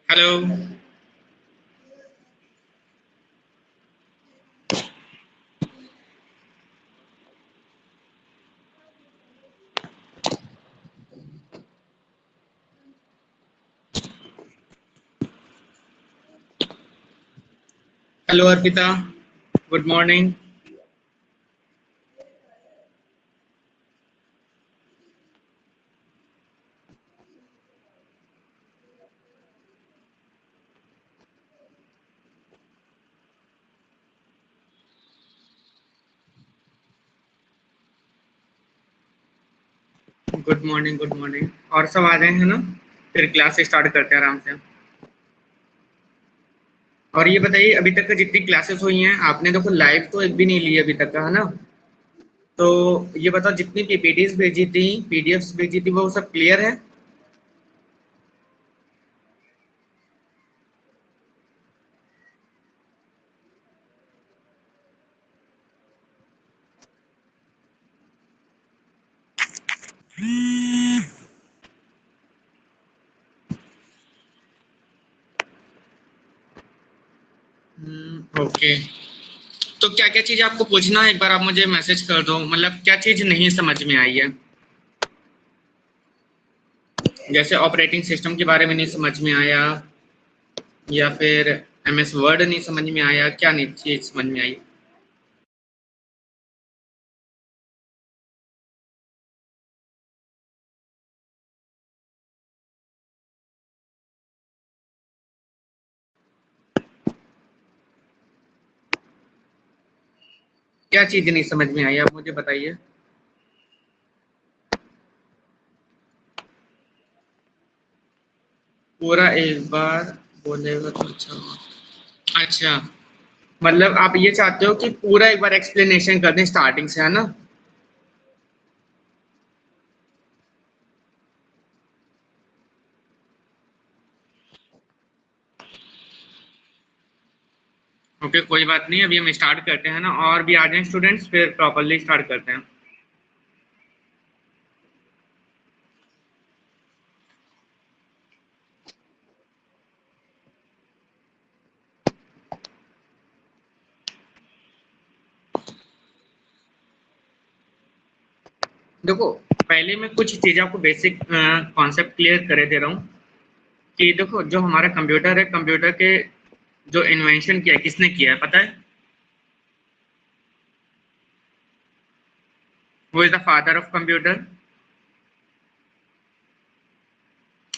Hello. Hello Arpita, good morning. Good morning, good morning. और सब आ गए हैं ना? फिर क्लास स्टार्ट करते हैं आराम से। और ये बताइए, अभी तक का जितनी क्लासेस हुई हैं आपने देखो लाइव तो एक भी नहीं ली अभी तक का, है ना? तो ये बताओ, जितनी पीपीटीज भेजी थी, पीडीएफ्स भेजी थी, वो सब क्लियर है? ओके। तो क्या क्या चीज आपको पूछना है, एक बार आप मुझे मैसेज कर दो, मतलब क्या चीज नहीं समझ में आई है। जैसे ऑपरेटिंग सिस्टम के बारे में नहीं समझ में आया, या फिर एमएस वर्ड नहीं समझ में आया, क्या नहीं चीज समझ में आई? क्या चीज नहीं समझ में आई, आप मुझे बताइए। पूरा एक बार बोलेगा तो अच्छा होगा। अच्छा, मतलब आप ये चाहते हो कि पूरा एक बार एक्सप्लेनेशन कर दें स्टार्टिंग से, है ना? ओके, कोई बात नहीं, अभी हम स्टार्ट करते हैं ना, और भी आ जाएं स्टूडेंट्स, फिर प्रॉपरली स्टार्ट करते हैं। देखो, पहले मैं कुछ चीज़ें आपको बेसिक कॉन्सेप्ट क्लियर करे दे रहा हूँ कि देखो, जो हमारा कंप्यूटर है, कंप्यूटर के जो इन्वेंशन किया है, किसने किया है पता है? Who is the father of computer?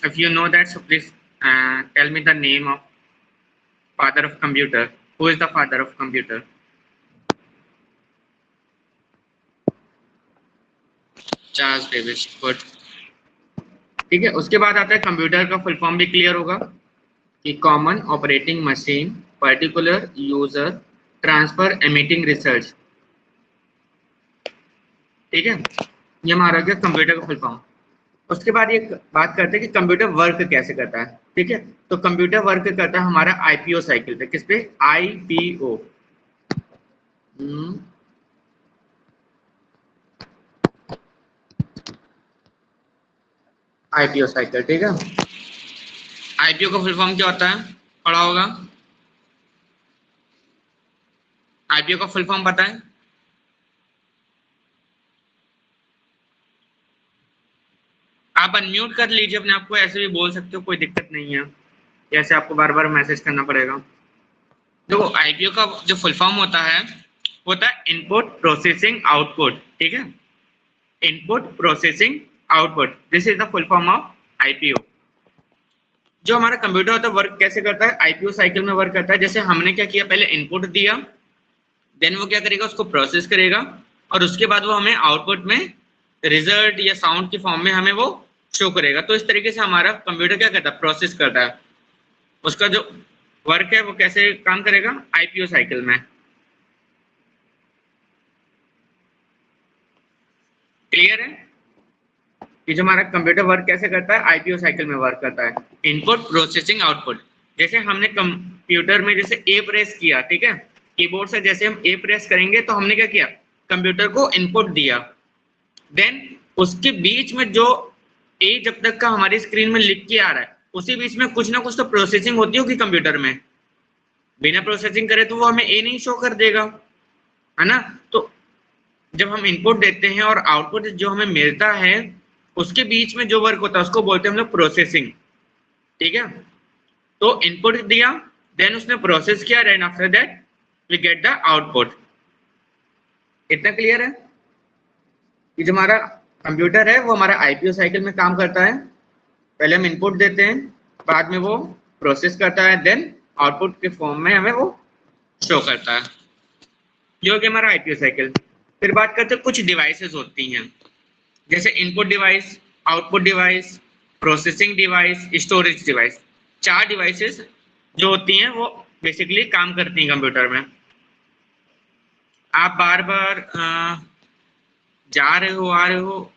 If you know that, so please tell me the name of father of computer. Who is the father of computer? Charles Davis, good. ठीक है, उसके बाद आता है कंप्यूटर का फुल फॉर्म भी clear होगा कि common operating machine, particular user, transfer emitting research. ठीक है, ये हमारा गया कंप्यूटर का फुल फॉर्म। उसके बाद एक बात करते हैं कि कंप्यूटर वर्क कैसे करता है। ठीक है, तो कंप्यूटर वर्क करता है हमारा आईपीओ साइकिल पे। किस पे? आईपीओ। आईपीओ साइकिल, ठीक है। आईपीओ का फुल फॉर्म क्या होता है, पढ़ा होगा? आईपीओ का फुल फॉर्म पता है? आप अनम्यूट कर लीजिए अपने आप को, ऐसे भी बोल सकते हो, कोई दिक्कत नहीं है। जैसे आपको बार बार मैसेज करना पड़ेगा। देखो, आईपीओ का जो फुल फॉर्म होता है इनपुट प्रोसेसिंग आउटपुट। ठीक है, input processing output, this is the full form of IPO. जो हमारा कंप्यूटर होता है वर्क कैसे करता है? आईपीओ साइकिल में वर्क करता है। जैसे हमने क्या किया, पहले इनपुट दिया, देन वो क्या करेगा, उसको प्रोसेस करेगा, और उसके बाद वो हमें आउटपुट में रिजल्ट या साउंड की फॉर्म में हमें वो शो करेगा। तो इस तरीके से हमारा कंप्यूटर क्या करता है, प्रोसेस करता है। उसका जो वर्क है वो कैसे काम करेगा, आईपीओ साइकिल में। क्लियर है कि जो हमारा कंप्यूटर वर्क कैसे करता है, आईपीओ साइकिल में वर्क करता है। Input processing output. जैसे हमने कंप्यूटर में जैसे ए प्रेस किया, ठीक है, कीबोर्ड से जैसे हम ए प्रेस करेंगे तो हमने क्या किया, कंप्यूटर को इनपुट दिया। देन उसके बीच में जो ए जब तक का हमारी स्क्रीन में लिख के आ रहा है, उसी बीच में कुछ ना कुछ तो प्रोसेसिंग होती होगी कंप्यूटर में, बिना प्रोसेसिंग करे तो वो हमें ए नहीं शो कर देगा, है ना। तो जब हम इनपुट देते हैं और आउटपुट जो हमें मिलता है उसके बीच में जो वर्क होता है उसको बोलते हैं हम लोग प्रोसेसिंग, ठीक है। तो इनपुट दिया, देन उसने प्रोसेस किया, then after that we get the output. इतना क्लियर है कि जो हमारा कंप्यूटर है वो हमारा आईपीओ साइकिल में काम करता है। पहले हम इनपुट देते हैं, बाद में वो प्रोसेस करता है, देन आउटपुट के फॉर्म में हमें वो शो करता है, जो कि हमारा आईपीओ साइकिल। फिर बात करते हैं कुछ डिवाइसेस होती हैं, जैसे input device, output device, processing device, storage device. 4 devices जो होती हैं वो बेसिकली काम करती हैं कंप्यूटर में। आप बार बार जा रहे हो, आ रहे हो,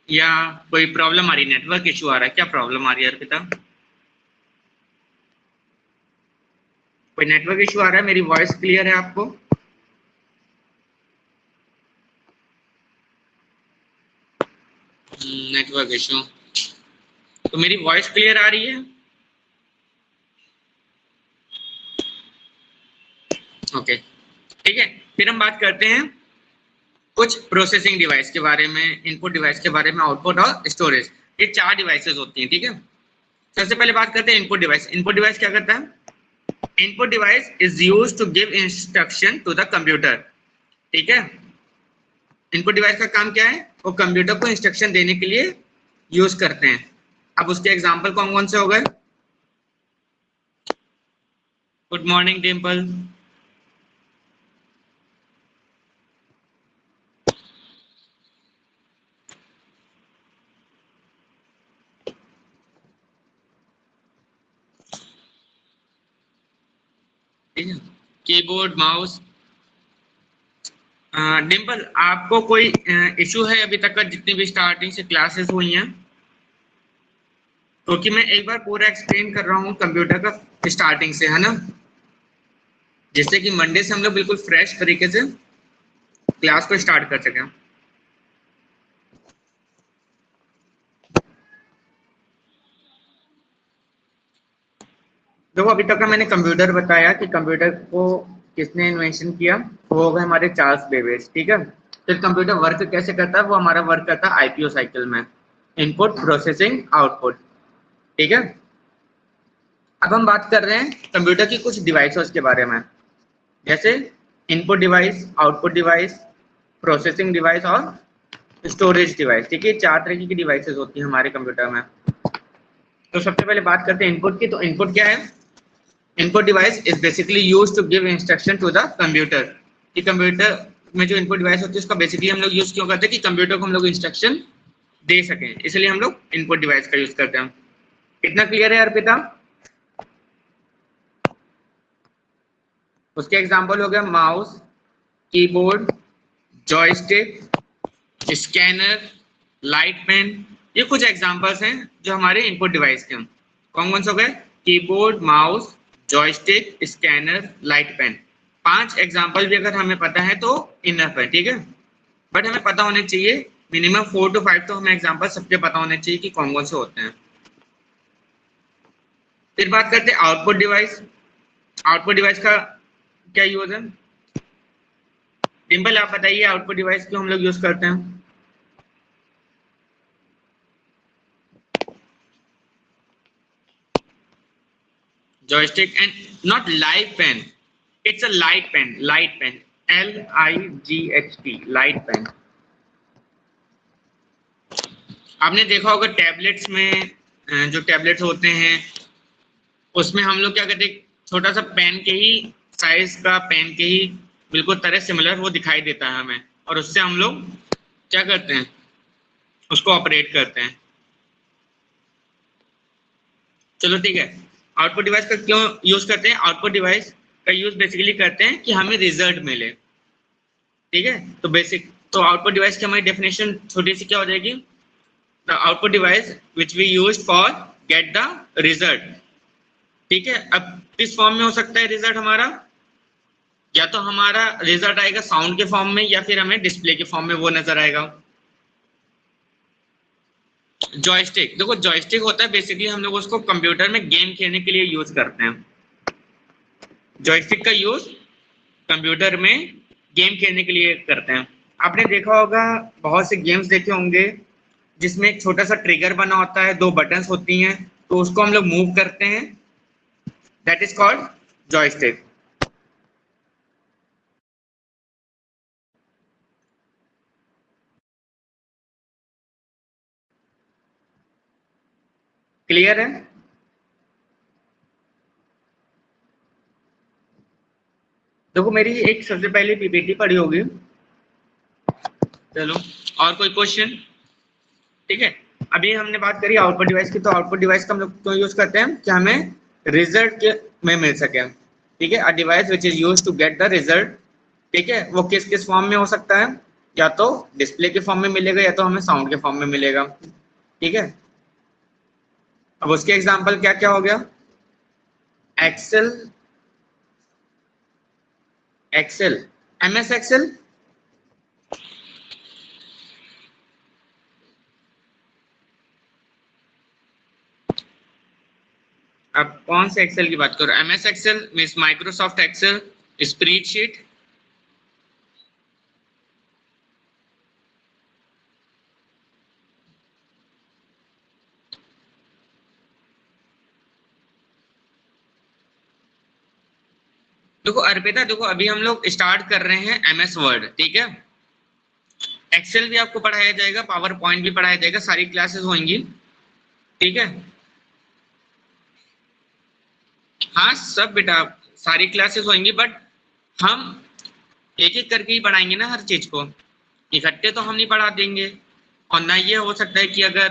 या कोई प्रॉब्लम आ रही है, नेटवर्क इशू आ रहा है, क्या प्रॉब्लम आ रही है अर्पिता? कोई नेटवर्क इशू आ रहा है? मेरी वॉइस क्लियर है आपको? नेटवर्क इशू, तो मेरी वॉइस क्लियर आ रही है? ओके, ठीक है। फिर हम बात करते हैं कुछ प्रोसेसिंग डिवाइस के बारे में, इनपुट डिवाइस के बारे में, आउटपुट और स्टोरेज। ये 4 डिवाइसेस होती हैं, ठीक है। सबसे पहले बात करते हैं इनपुट डिवाइस। इनपुट डिवाइस क्या करता है? Input device is used to give instruction to the computer, ठीक है। इनपुट डिवाइस का काम क्या है? वो कंप्यूटर को इंस्ट्रक्शन देने के लिए यूज करते हैं। अब उसके एग्जांपल कौन कौन से हो गए? Good morning Dimple. ठीक है, कीबोर्ड, माउस। डिम्पल, आपको कोई इशू है अभी तक का जितनी भी स्टार्टिंग से क्लासेस हुई हैं? क्योंकि मैं एक बार पूरा एक्सप्लेन कर रहा हूँ कंप्यूटर का स्टार्टिंग से, है ना, जिससे कि मंडे से हम लोग बिल्कुल फ्रेश तरीके से क्लास को स्टार्ट कर सकें। देखो, अभी तक का मैंने कंप्यूटर बताया कि कंप्यूटर को किसने इन्वेंशन किया, वो हो गए हमारे चार्ल्स बेबेज, ठीक है। फिर कंप्यूटर वर्क कैसे करता है? वो हमारा वर्क करता है आईपीओ साइकिल में, इनपुट, प्रोसेसिंग, आउटपुट, ठीक है। अब हम बात कर रहे हैं कंप्यूटर की कुछ डिवाइसेस के बारे में, जैसे input device, output device, processing device और स्टोरेज डिवाइस, ठीक है। 4 तरीके की डिवाइसेस होती हैं हमारे कंप्यूटर में। तो सबसे पहले बात करते हैं इनपुट की। तो इनपुट क्या है? Input device is basically use to give instruction to the computer. कि कंप्यूटर में जो इनपुट डिवाइस होती है उसका बेसिकली हम लोग यूज क्यों करते हैं? कि कंप्यूटर को हम लोग इंस्ट्रक्शन दे सकें, इसलिए हम लोग इनपुट डिवाइस का यूज करते हैं। कितना क्लियर है अर्पिता? उसके एग्जांपल हो गया mouse, keyboard, joystick, scanner, light pen. ये कुछ एग्जांपल्स हैं जो हमारे इनपुट डिवाइस के हैं। कौन कौन से हो गए? Keyboard, mouse, joystick, scanner, light pen. 5 example भी अगर हमें पता है तो इनफ है, ठीक है। बट हमें पता होने चाहिए मिनिमम 4 to 5 तो हमें एग्जांपल सबके पता होने चाहिए कि कौन कौन से होते हैं। फिर बात करते हैं आउटपुट डिवाइस। आउटपुट डिवाइस का क्या यूज है? डिम्पल, आप बताइए आउटपुट डिवाइस क्यों हम लोग यूज करते हैं? Joystick and not light pen. It's a light pen. Light pen. LIGHT. Light pen. आपने देखा होगा टैबलेट्स में, जो टैबलेट्स होते हैं उसमें हम लोग क्या करते हैं? छोटा सा पेन के ही साइज का, पेन के ही बिल्कुल तरह सिमिलर वो दिखाई देता है हमें, और उससे हम लोग क्या करते हैं? उसको ऑपरेट करते हैं। चलो ठीक है, आउटपुट डिवाइस का क्यों यूज करते हैं? आउटपुट डिवाइस का यूज बेसिकली करते हैं कि हमें रिजल्ट मिले, ठीक है। तो बेसिक तो आउटपुट डिवाइस की हमारी डेफिनेशन छोटी सी क्या हो जाएगी? The output device which we use for get the result, ठीक है। अब किस फॉर्म में हो सकता है रिजल्ट हमारा? या तो हमारा रिजल्ट आएगा साउंड के फॉर्म में, या फिर हमें डिस्प्ले के फॉर्म में वो नजर आएगा। जॉयस्टिक, देखो जॉयस्टिक होता है बेसिकली हम लोग उसको कंप्यूटर में गेम खेलने के लिए यूज करते हैं। जॉयस्टिक का यूज कंप्यूटर में गेम खेलने के लिए करते हैं। आपने देखा होगा, बहुत से गेम्स देखे होंगे जिसमें एक छोटा सा ट्रिगर बना होता है, दो बटन्स होती हैं, तो उसको हम लोग मूव करते हैं, that is called joystick. Clear है? देखो मेरी एक सबसे पहले पीपीटी पड़ी होगी। चलो, और कोई क्वेश्चन? ठीक है, अभी हमने बात करी आउटपुट डिवाइस की, तो आउटपुट डिवाइस का हम लोग क्यों यूज करते हैं कि हमें रिजल्ट में मिल सके। ठीक है, a device which is use to get the result. ठीक है, वो किस किस फॉर्म में हो सकता है, या तो डिस्प्ले के फॉर्म में मिलेगा या तो हमें साउंड के फॉर्म में मिलेगा। ठीक है, अब उसके एग्जांपल क्या क्या हो गया? Excel, Excel, MS Excel. अब कौन से एक्सेल की बात करो? MS Excel means Microsoft Excel, spreadsheet. देखो अर्पिता, देखो अभी हम लोग स्टार्ट कर रहे हैं एमएस वर्ड। ठीक है, एक्सेल भी आपको पढ़ाया जाएगा, पावर पॉइंट भी पढ़ाया जाएगा, सारी क्लासेस होंगी। ठीक है, हाँ सब बेटा, सारी क्लासेस होंगी, बट हम एक एक करके ही पढ़ाएंगे ना हर चीज को, इकट्ठे तो हम नहीं पढ़ा देंगे। और ना ये हो सकता है कि अगर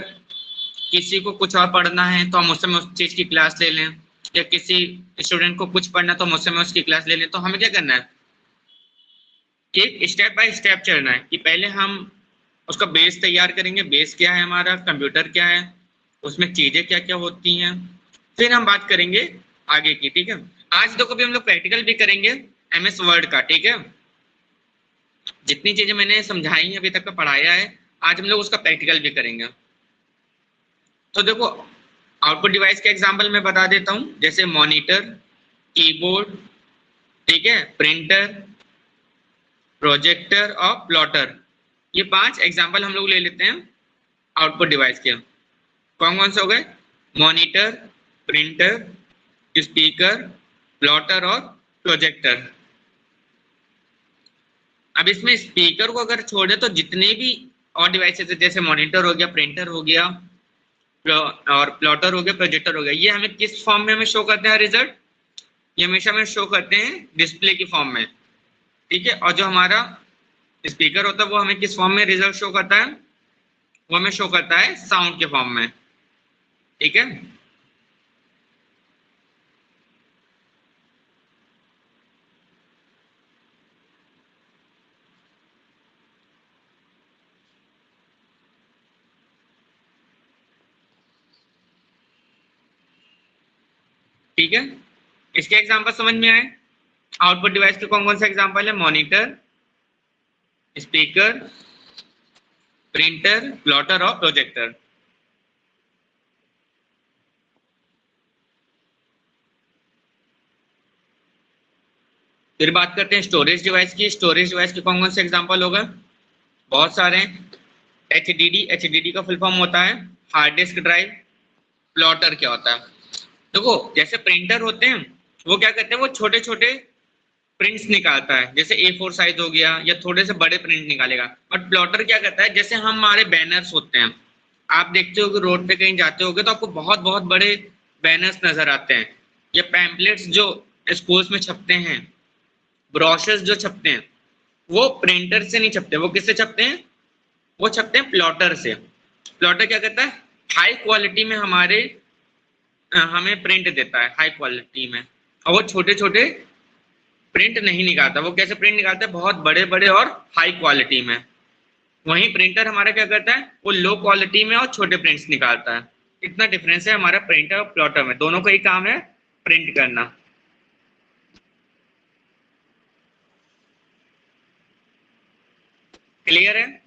किसी को कुछ और पढ़ना है तो हम उससे में उस चीज की क्लास ले लें, या किसी स्टूडेंट को कुछ पढ़ना तो हम उससे में उसकी क्लास ले लें। तो हमें क्या करना है, एक स्टेप बाय स्टेप चलना है कि पहले हम उसका बेस तैयार करेंगे, बेस क्या है हमारा, कंप्यूटर क्या है, उसमें चीजें क्या क्या होती हैं, फिर हम बात करेंगे आगे की। ठीक है, आज तो कभी हम लोग प्रैक्टिकल भी करेंगे एमएस वर्ड का। ठीक है, जितनी चीजें मैंने समझाई है अभी तक का पढ़ाया है, आज हम लोग उसका प्रैक्टिकल भी करेंगे। तो देखो आउटपुट डिवाइस के एग्जांपल मैं बता देता हूँ, जैसे मॉनिटर, कीबोर्ड, ठीक है, प्रिंटर, प्रोजेक्टर और प्लॉटर। ये 5 एग्जांपल हम लोग ले लेते हैं आउटपुट डिवाइस के। कौन कौन से हो गए? मॉनिटर, प्रिंटर, स्पीकर, प्लॉटर और प्रोजेक्टर। अब इसमें स्पीकर को अगर छोड़े तो जितने भी और डिवाइसेस है, जैसे मॉनिटर हो गया, प्रिंटर हो गया और प्लॉटर हो गया, प्रोजेक्टर हो गया, ये हमें किस फॉर्म में हमें शो करते हैं रिजल्ट? ये हमेशा हमें शो करते हैं डिस्प्ले की फॉर्म में। ठीक है, और जो हमारा स्पीकर होता है वो हमें किस फॉर्म में रिजल्ट शो करता है? वो हमें शो करता है साउंड के फॉर्म में। ठीक है, ठीक है, इसके एग्जांपल समझ में आए? आउटपुट डिवाइस के कौन कौन से एग्जांपल है? मॉनिटर, स्पीकर, प्रिंटर, प्लॉटर और प्रोजेक्टर। फिर बात करते हैं स्टोरेज डिवाइस की। स्टोरेज डिवाइस के कौन कौन से एग्जांपल होगा? बहुत सारे हैं। एचडीडी, एचडीडी का फुल फॉर्म होता है हार्ड डिस्क ड्राइव। प्लॉटर क्या होता है? देखो जैसे प्रिंटर होते हैं, वो क्या करते हैं, वो छोटे छोटे प्रिंट्स निकालता है, जैसे A4 साइज हो गया, या थोड़े से बड़े प्रिंट निकालेगा। बट प्लॉटर क्या करता है, जैसे हमारे बैनर्स होते हैं, आप देखते हो कि रोड पे कहीं जाते होगे तो आपको बहुत बहुत बड़े बैनर्स नजर आते हैं, या पैम्पलेट्स जो स्कूल्स में छपते हैं, ब्रोशर्स जो छपते हैं, वो प्रिंटर से नहीं छपते, वो किससे छपते हैं? वो छपते हैं प्लॉटर से। प्लॉटर क्या करता है, हाई क्वालिटी में हमें प्रिंट देता है, हाई क्वालिटी में। और वो छोटे छोटे प्रिंट नहीं निकालता। वो कैसे प्रिंट निकालता है? बहुत बड़े बड़े और हाई क्वालिटी में। वहीं प्रिंटर हमारा क्या करता है, वो लो क्वालिटी में और छोटे प्रिंट्स निकालता है। इतना डिफरेंस है हमारा प्रिंटर और प्लॉटर में, दोनों का ही काम है प्रिंट करना। क्लियर है?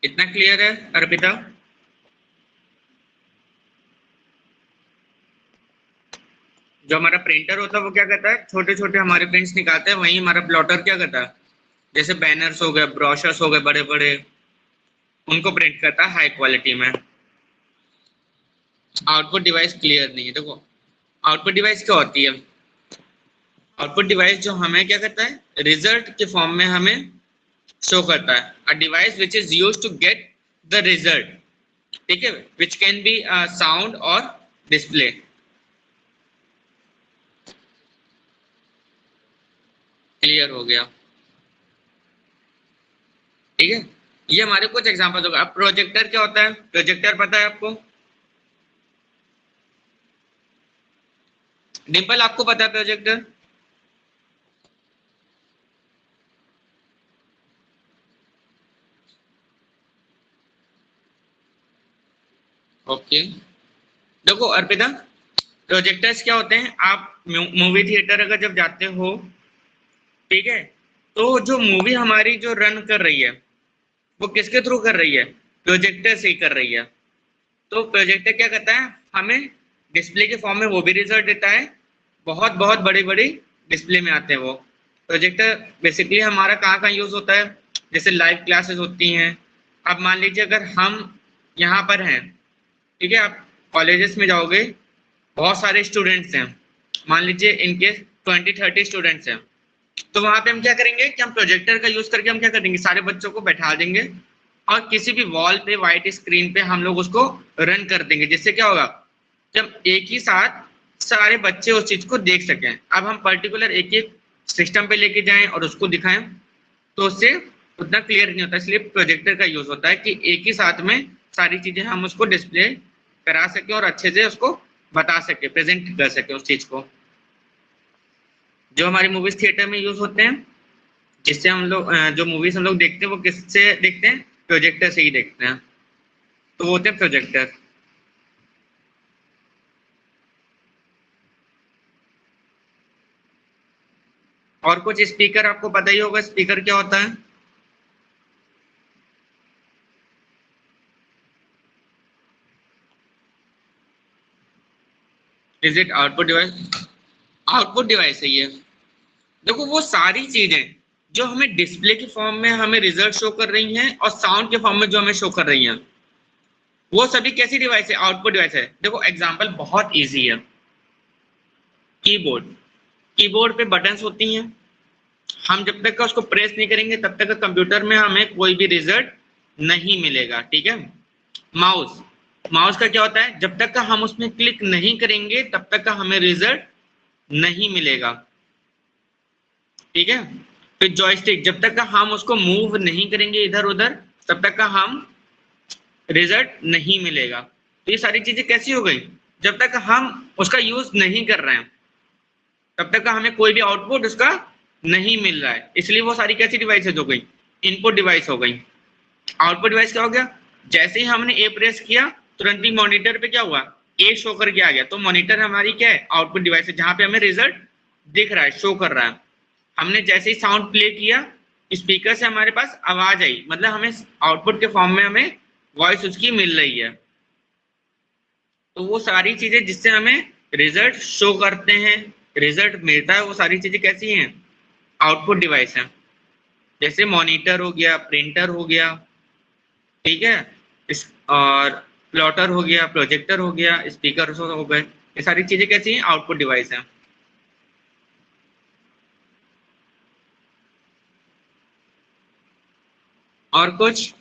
इतना क्लियर है अर्पिता? जो हमारा प्रिंटर होता है वो क्या करता है, छोटे छोटे हमारे प्रिंट्स निकालते हैं, वहीं हमारा प्लॉटर क्या करता है, जैसे बैनर्स हो गए, ब्रोशर्स हो गए बड़े बड़े, उनको प्रिंट करता है हाई क्वालिटी में। आउटपुट डिवाइस क्लियर नहीं है। देखो आउटपुट डिवाइस क्या होती है, आउटपुट डिवाइस जो हमें क्या करता है, रिजल्ट के फॉर्म में हमें शो करता है। A device which is used to get the result, ठीक है, विच कैन बी साउंड और डिस्प्ले। क्लियर हो गया? ठीक है, ये हमारे कुछ एग्जांपल्स हो गए। अब प्रोजेक्टर क्या होता है, प्रोजेक्टर पता है आपको? डिंपल आपको पता है प्रोजेक्टर? ओके, देखो अर्पिता, प्रोजेक्टर्स क्या होते हैं, आप मूवी थिएटर अगर जब जाते हो, ठीक है, तो जो मूवी हमारी जो रन कर रही है वो किसके थ्रू कर रही है, प्रोजेक्टर से ही कर रही है। तो प्रोजेक्टर क्या करता है, हमें डिस्प्ले के फॉर्म में वो भी रिजल्ट देता है, बहुत बहुत बड़ी बड़ी डिस्प्ले में आते हैं वो। प्रोजेक्टर बेसिकली हमारा कहाँ कहाँ यूज होता है, जैसे लाइव क्लासेस होती हैं। अब मान लीजिए अगर हम यहाँ पर हैं, ठीक है, आप कॉलेजेस में जाओगे, बहुत सारे स्टूडेंट्स हैं, मान लीजिए इनके 20-30 स्टूडेंट्स हैं, तो वहां पे हम क्या करेंगे कि हम प्रोजेक्टर का यूज करके हम क्या करेंगे, सारे बच्चों को बैठा देंगे और किसी भी वॉल पे व्हाइट स्क्रीन पे हम लोग उसको रन कर देंगे, जिससे क्या होगा, जब एक ही साथ सारे बच्चे उस चीज को देख सकें। अब हम पर्टिकुलर एक एक सिस्टम पे लेके जाएं और उसको दिखाएं तो उससे उतना क्लियर नहीं होता, इसलिए प्रोजेक्टर का यूज होता है कि एक ही साथ में सारी चीजें हम उसको डिस्प्ले करा सके और अच्छे से उसको बता सके, प्रेजेंट कर सके उस चीज को। जो हमारी मूवीज थिएटर में यूज होते हैं, जिससे हम लोग जो मूवीज हम लोग देखते हैं वो किससे देखते हैं, प्रोजेक्टर से ही देखते हैं, तो वो होते हैं प्रोजेक्टर। और कुछ स्पीकर आपको पता ही होगा, स्पीकर क्या होता है? Is it output device? Output device है ये। देखो वो सारी चीजें जो हमें डिस्प्ले के फॉर्म में हमें रिजल्ट शो कर रही हैं और साउंड के फॉर्म में जो हमें शो कर रही हैं, वो सभी कैसी डिवाइस है, आउटपुट डिवाइस है। देखो एग्जांपल बहुत इजी है, कीबोर्ड, कीबोर्ड पे बटन्स होती हैं, हम जब तक का उसको प्रेस नहीं करेंगे तब तक कंप्यूटर में हमें कोई भी रिजल्ट नहीं मिलेगा, ठीक है। माउस, माउस का क्या होता है, जब तक का हम उसमें क्लिक नहीं करेंगे तब तक का हमें रिजल्ट नहीं मिलेगा, ठीक है। फिर जॉयस्टिक, जब तक का हम उसको मूव नहीं करेंगे इधर उधर तब तक का हम रिजल्ट नहीं मिलेगा। तो ये सारी चीजें कैसी हो गई, जब तक हम उसका यूज नहीं कर रहे हैं तब तक का हमें कोई भी आउटपुट उसका नहीं मिल रहा है, इसलिए वो सारी कैसी डिवाइसेज हो गई, इनपुट डिवाइस हो गई। आउटपुट डिवाइस क्या हो गया, जैसे ही हमने ए प्रेस किया तुरंत ही मॉनिटर पे क्या हुआ, ए शो करके आ गया, तो मॉनिटर हमारी क्या है, आउटपुट डिवाइस है, जहां पे हमें रिजल्ट दिख रहा है, शो कर रहा है। हमने जैसे ही साउंड प्ले किया, स्पीकर से हमारे पास आवाज आई, मतलब हमें आउटपुट के फॉर्म में हमें वॉइस उसकी मिल रही है। तो वो सारी चीजें जिससे हमें रिजल्ट शो करते हैं, रिजल्ट मिलता है, वो सारी चीजें कैसी हैं, आउटपुट डिवाइस है। जैसे मॉनिटर हो गया, प्रिंटर हो गया, ठीक है, इस और प्लॉटर हो गया, प्रोजेक्टर हो गया, स्पीकर हो गए, ये सारी चीजें कैसी हैं, आउटपुट डिवाइस है। और कुछ?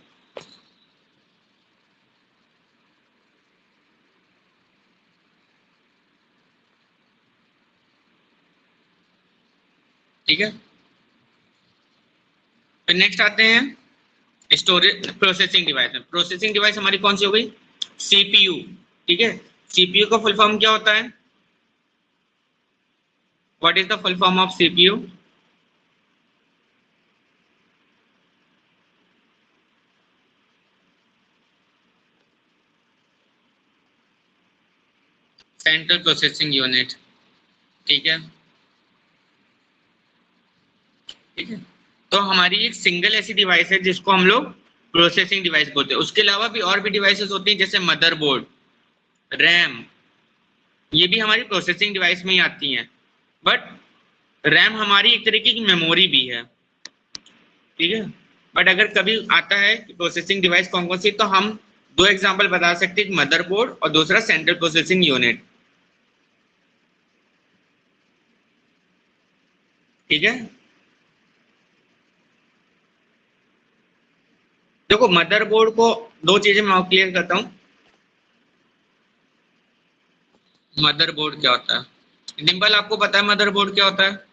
ठीक है, फिर नेक्स्ट आते हैं स्टोरेज प्रोसेसिंग डिवाइस में। प्रोसेसिंग डिवाइस हमारी कौन सी हो गई, सीपीयू, ठीक है। सीपीयू का फुल फॉर्म क्या होता है, what is the full form of CPU? Central processing unit, ठीक है, ठीक है। तो हमारी एक सिंगल ऐसी डिवाइस है जिसको हम लोग प्रोसेसिंग डिवाइस बोलते हैं। उसके अलावा भी और भी डिवाइसेस होती हैं जैसे मदरबोर्ड, रैम, ये भी हमारी प्रोसेसिंग डिवाइस में ही आती हैं। बट रैम हमारी एक तरीके की मेमोरी भी है, ठीक है। बट अगर कभी आता है कि प्रोसेसिंग डिवाइस कौन कौन सी, तो हम दो एग्जांपल बता सकते हैं, मदरबोर्ड और दूसरा सेंट्रल प्रोसेसिंग यूनिट, ठीक है। देखो मदरबोर्ड को दो चीजें मैं क्लियर करता हूँ। मदरबोर्ड क्या होता है, डिम्पल आपको पता है मदरबोर्ड क्या होता है?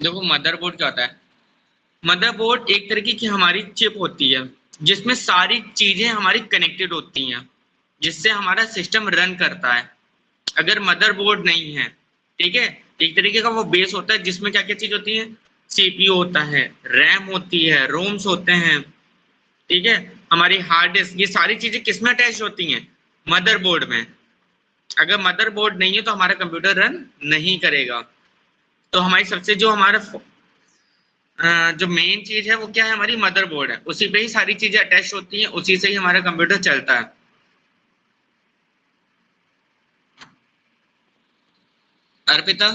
देखो मदरबोर्ड क्या होता है, मदरबोर्ड एक तरीके की हमारी चिप होती है जिसमें सारी चीजें हमारी कनेक्टेड होती हैं, जिससे हमारा सिस्टम रन करता है। अगर मदरबोर्ड नहीं है, ठीक है, एक तरीके का वो बेस होता है जिसमें क्या क्या चीज होती है, सीपीयू होता है, रैम होती है, रोम्स होते हैं, ठीक है, हमारी हार्ड डिस्क, ये सारी चीजें किसमें अटैच होती हैं, मदरबोर्ड में। अगर मदरबोर्ड नहीं है तो हमारा कंप्यूटर रन नहीं करेगा। तो हमारी सबसे जो हमारा जो मेन चीज है वो क्या है, हमारी मदरबोर्ड है, उसी पे ही सारी चीजें अटैच होती हैं, उसी से ही हमारा कंप्यूटर चलता है। अर्पिता,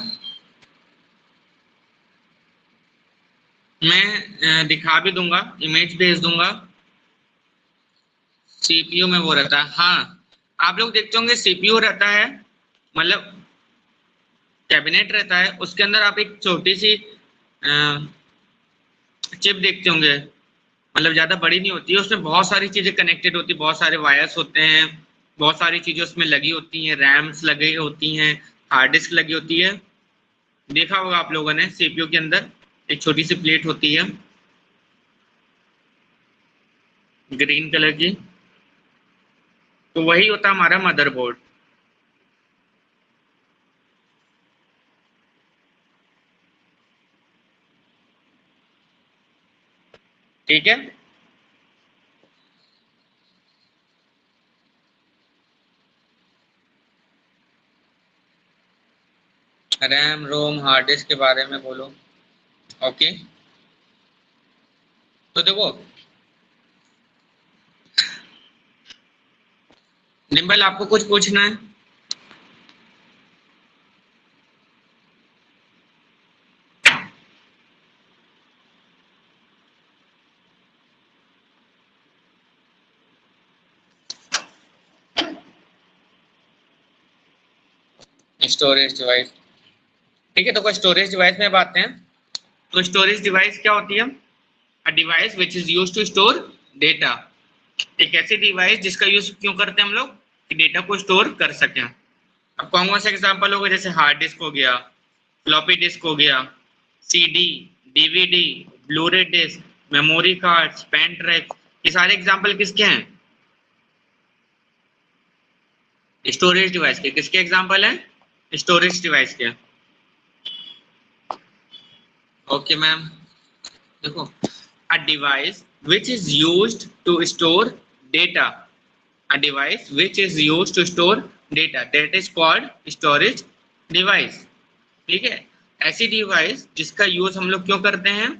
मैं दिखा भी दूंगा, इमेज भेज दूंगा। सीपीयू में वो रहता है, हाँ, आप लोग देखते होंगे सीपीयू रहता है, मतलब कैबिनेट रहता है, उसके अंदर आप एक छोटी सी चिप देखते होंगे, मतलब ज्यादा बड़ी नहीं होती है, उसमें बहुत सारी चीजें कनेक्टेड होती है, बहुत सारे वायर्स होते हैं, बहुत सारी चीजें उसमें लगी होती हैं, रैम्स लगी होती हैं, हार्ड डिस्क लगी होती है। देखा होगा आप लोगों ने, सीपीयू के अंदर एक छोटी सी प्लेट होती है ग्रीन कलर की, तो वही होता है हमारा मदरबोर्ड। ठीक है, रैम रोम हार्ड डिस्क के बारे में बोलो। ओके, तो देखो निम्बल, आपको कुछ पूछना है? स्टोरेज डिवाइस, ठीक है, तो स्टोरेज डिवाइस में बात हैं। तो स्टोरेज डिवाइस क्या होती है, a device which is used to store data. एक ऐसी डिवाइस जिसका यूज क्यों करते हैं हम लोग, कि डेटा को स्टोर कर सकें। अब कौन कौन से एग्जांपल हो गए, जैसे हार्ड डिस्क हो गया, फ्लॉपी डिस्क हो गया, CD, DVD, Blu-ray disk, memory cards, pen drive, ये सारे एग्जांपल किसके हैं, स्टोरेज डिवाइस के। किसके एग्जांपल हैं, स्टोरेज डिवाइस के। ओके मैम, देखो, a device which is used to store data, a device which is used to store data, that is called storage device. ठीक है, ऐसी डिवाइस जिसका यूज हम लोग क्यों करते हैं,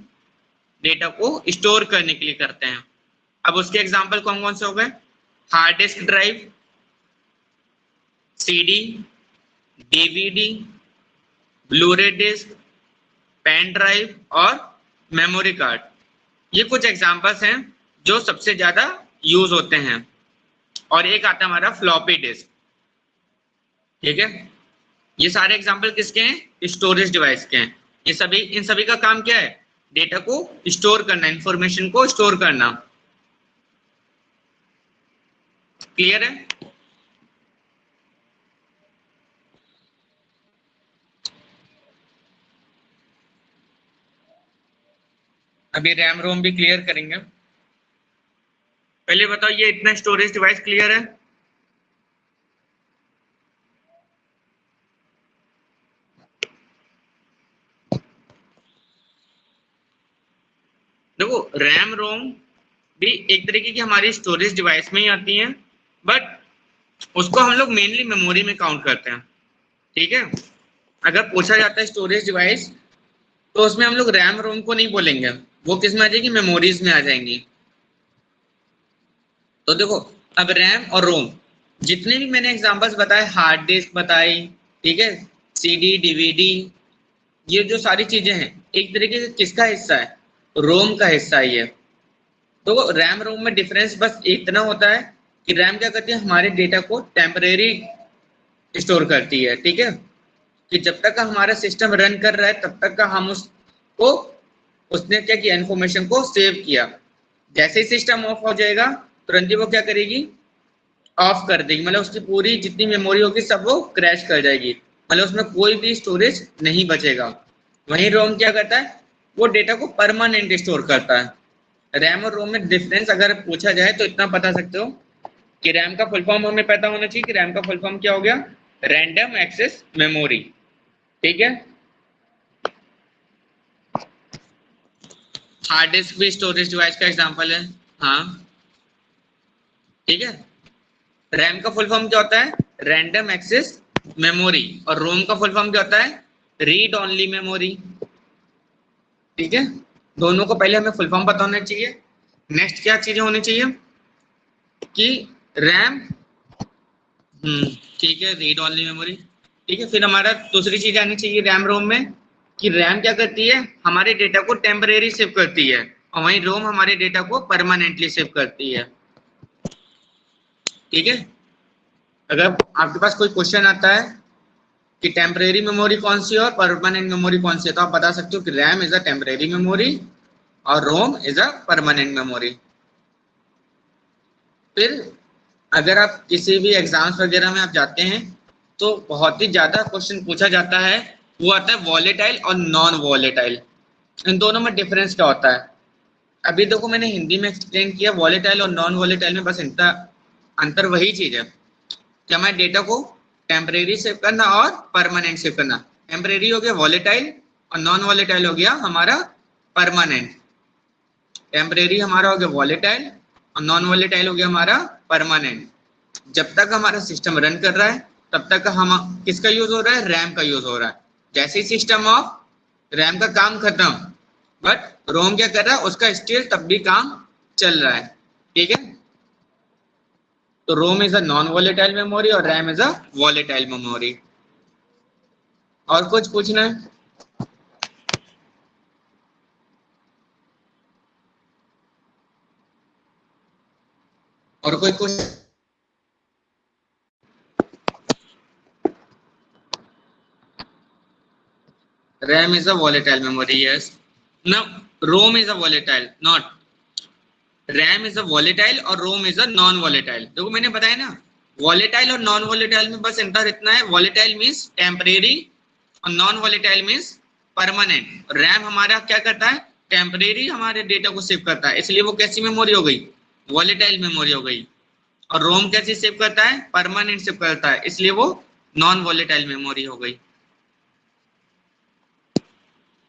डेटा को स्टोर करने के लिए करते हैं। अब उसके एग्जांपल कौन कौन से हो गए, hard disk drive, CD, DVD, Blu-ray disk, pen drive और मेमोरी कार्ड। ये कुछ एग्जांपल्स हैं जो सबसे ज्यादा यूज होते हैं। और एक आता है हमारा फ्लॉपी डिस्क, ठीक है। ये सारे एग्जांपल किसके हैं, स्टोरेज डिवाइस के हैं। ये सभी, इन सभी का काम क्या है, डेटा को स्टोर करना, इंफॉर्मेशन को स्टोर करना। क्लियर है? अभी रैम रोम भी क्लियर करेंगे। पहले बताओ, ये इतना स्टोरेज डिवाइस क्लियर है? देखो रैम रोम भी एक तरीके की हमारी स्टोरेज डिवाइस में ही आती हैं, बट उसको हम लोग मेनली मेमोरी में काउंट करते हैं, ठीक है। अगर पूछा जाता है स्टोरेज डिवाइस, तो उसमें हम लोग रैम रोम को नहीं बोलेंगे, वो किस में आ जाएगी, मेमोरीज में आ जाएंगी। तो देखो, अब रैम और रोम, जितने भी मैंने एग्जांपल्स बताए, हार्ड डिस्क बताई, ठीक है, सीडी डीवीडी, ये जो सारी चीजें हैं एक तरीके से किसका हिस्सा है, रोम का हिस्सा है ये। तो रैम रोम में डिफरेंस बस इतना होता है कि रैम क्या करती है, हमारे डेटा को टेम्परेरी स्टोर करती है, ठीक है, कि जब तक का हमारा सिस्टम रन कर रहा है तब तक का हम उसको, उसने क्या किया, इन्फॉर्मेशन को सेव किया। जैसे ही सिस्टम ऑफ हो जाएगा तुरंत ही वो क्या करेगी, ऑफ कर देगी, मतलब उसकी पूरी जितनी मेमोरी होगी सब वो क्रैश कर जाएगी, मतलब उसमें कोई भी स्टोरेज नहीं बचेगा। वहीं रोम क्या करता है, वो डेटा को परमानेंट स्टोर करता है। रैम और रोम में डिफरेंस अगर पूछा जाए तो इतना बता सकते हो कि रैम का फुल फॉर्म हमें पता होना चाहिए कि रैम का फुल फॉर्म क्या हो गया, रैंडम एक्सेस मेमोरी, ठीक है। हार्ड डिस्क भी स्टोरेज डिवाइस का एग्जांपल है, हाँ, ठीक है। रैम का फुल फॉर्म क्या होता है, रैंडम एक्सेस मेमोरी, और रोम का फुल फॉर्म क्या होता है, रीड ओनली मेमोरी, ठीक है। दोनों को पहले हमें फुल फॉर्म पता होना चाहिए। नेक्स्ट क्या चीजें होनी चाहिए कि रैम, ठीक है, रीड ओनली मेमोरी, ठीक है। फिर हमारा दूसरी चीज आनी चाहिए रैम रोम में, कि रैम क्या करती है, हमारे डेटा को टेम्परेरी सेव करती है, और वहीं रोम हमारे डेटा को परमानेंटली सेव करती है, ठीक है। अगर आपके पास कोई क्वेश्चन आता है कि टेम्परेरी मेमोरी कौन सी है और परमानेंट मेमोरी कौन सी है, तो आप बता सकते हो कि RAM is a temporary memory और रोम इज अ परमानेंट मेमोरी। फिर अगर आप किसी भी एग्जाम्स वगैरह में आप जाते हैं तो बहुत ही ज्यादा क्वेश्चन पूछा जाता है, वो आता है वॉलेटाइल और नॉन वॉलेटाइल, इन दोनों में डिफरेंस क्या होता है। अभी देखो मैंने हिंदी में एक्सप्लेन किया, वॉलेटाइल और नॉन वॉलेटाइल में बस इनका अंतर वही चीज है कि हमारे डेटा को टेम्परेरी सेव करना और परमानेंट सेव करना। टेम्परेरी हो गया वॉलेटाइल और नॉन वॉलेटाइल हो गया हमारा परमानेंट। टेम्परेरी हमारा हो गया वॉलेटाइल और नॉन वॉलेटाइल हो गया हमारा परमानेंट। जब तक हमारा सिस्टम रन कर रहा है तब तक हम किसका यूज हो रहा है, रैम का यूज हो रहा है। जैसे ही सिस्टम ऑफ, रैम का काम खत्म, बट रोम क्या कर रहा है, उसका स्टिल तब भी काम चल रहा है, ठीक है। तो ROM is a non volatile memory और RAM is a volatile memory. और कुछ पूछना है? और कोई question? RAM is a volatile memory, yes. Now, ROM is a volatile, not. RAM is a volatile और ROM is a non volatile। देखो मैंने बताया ना, volatile और non volatile में बस अंतर इतना है, volatile means temporary और non volatile means permanent। RAM हमारा क्या करता है, टेम्परेरी हमारे डेटा को सेव करता है, इसलिए वो कैसी मेमोरी हो गई, वॉलेटाइल मेमोरी हो गई। और रोम कैसी सेव करता है, परमानेंट सेव करता है, इसलिए वो नॉन वॉलेटाइल मेमोरी हो गई।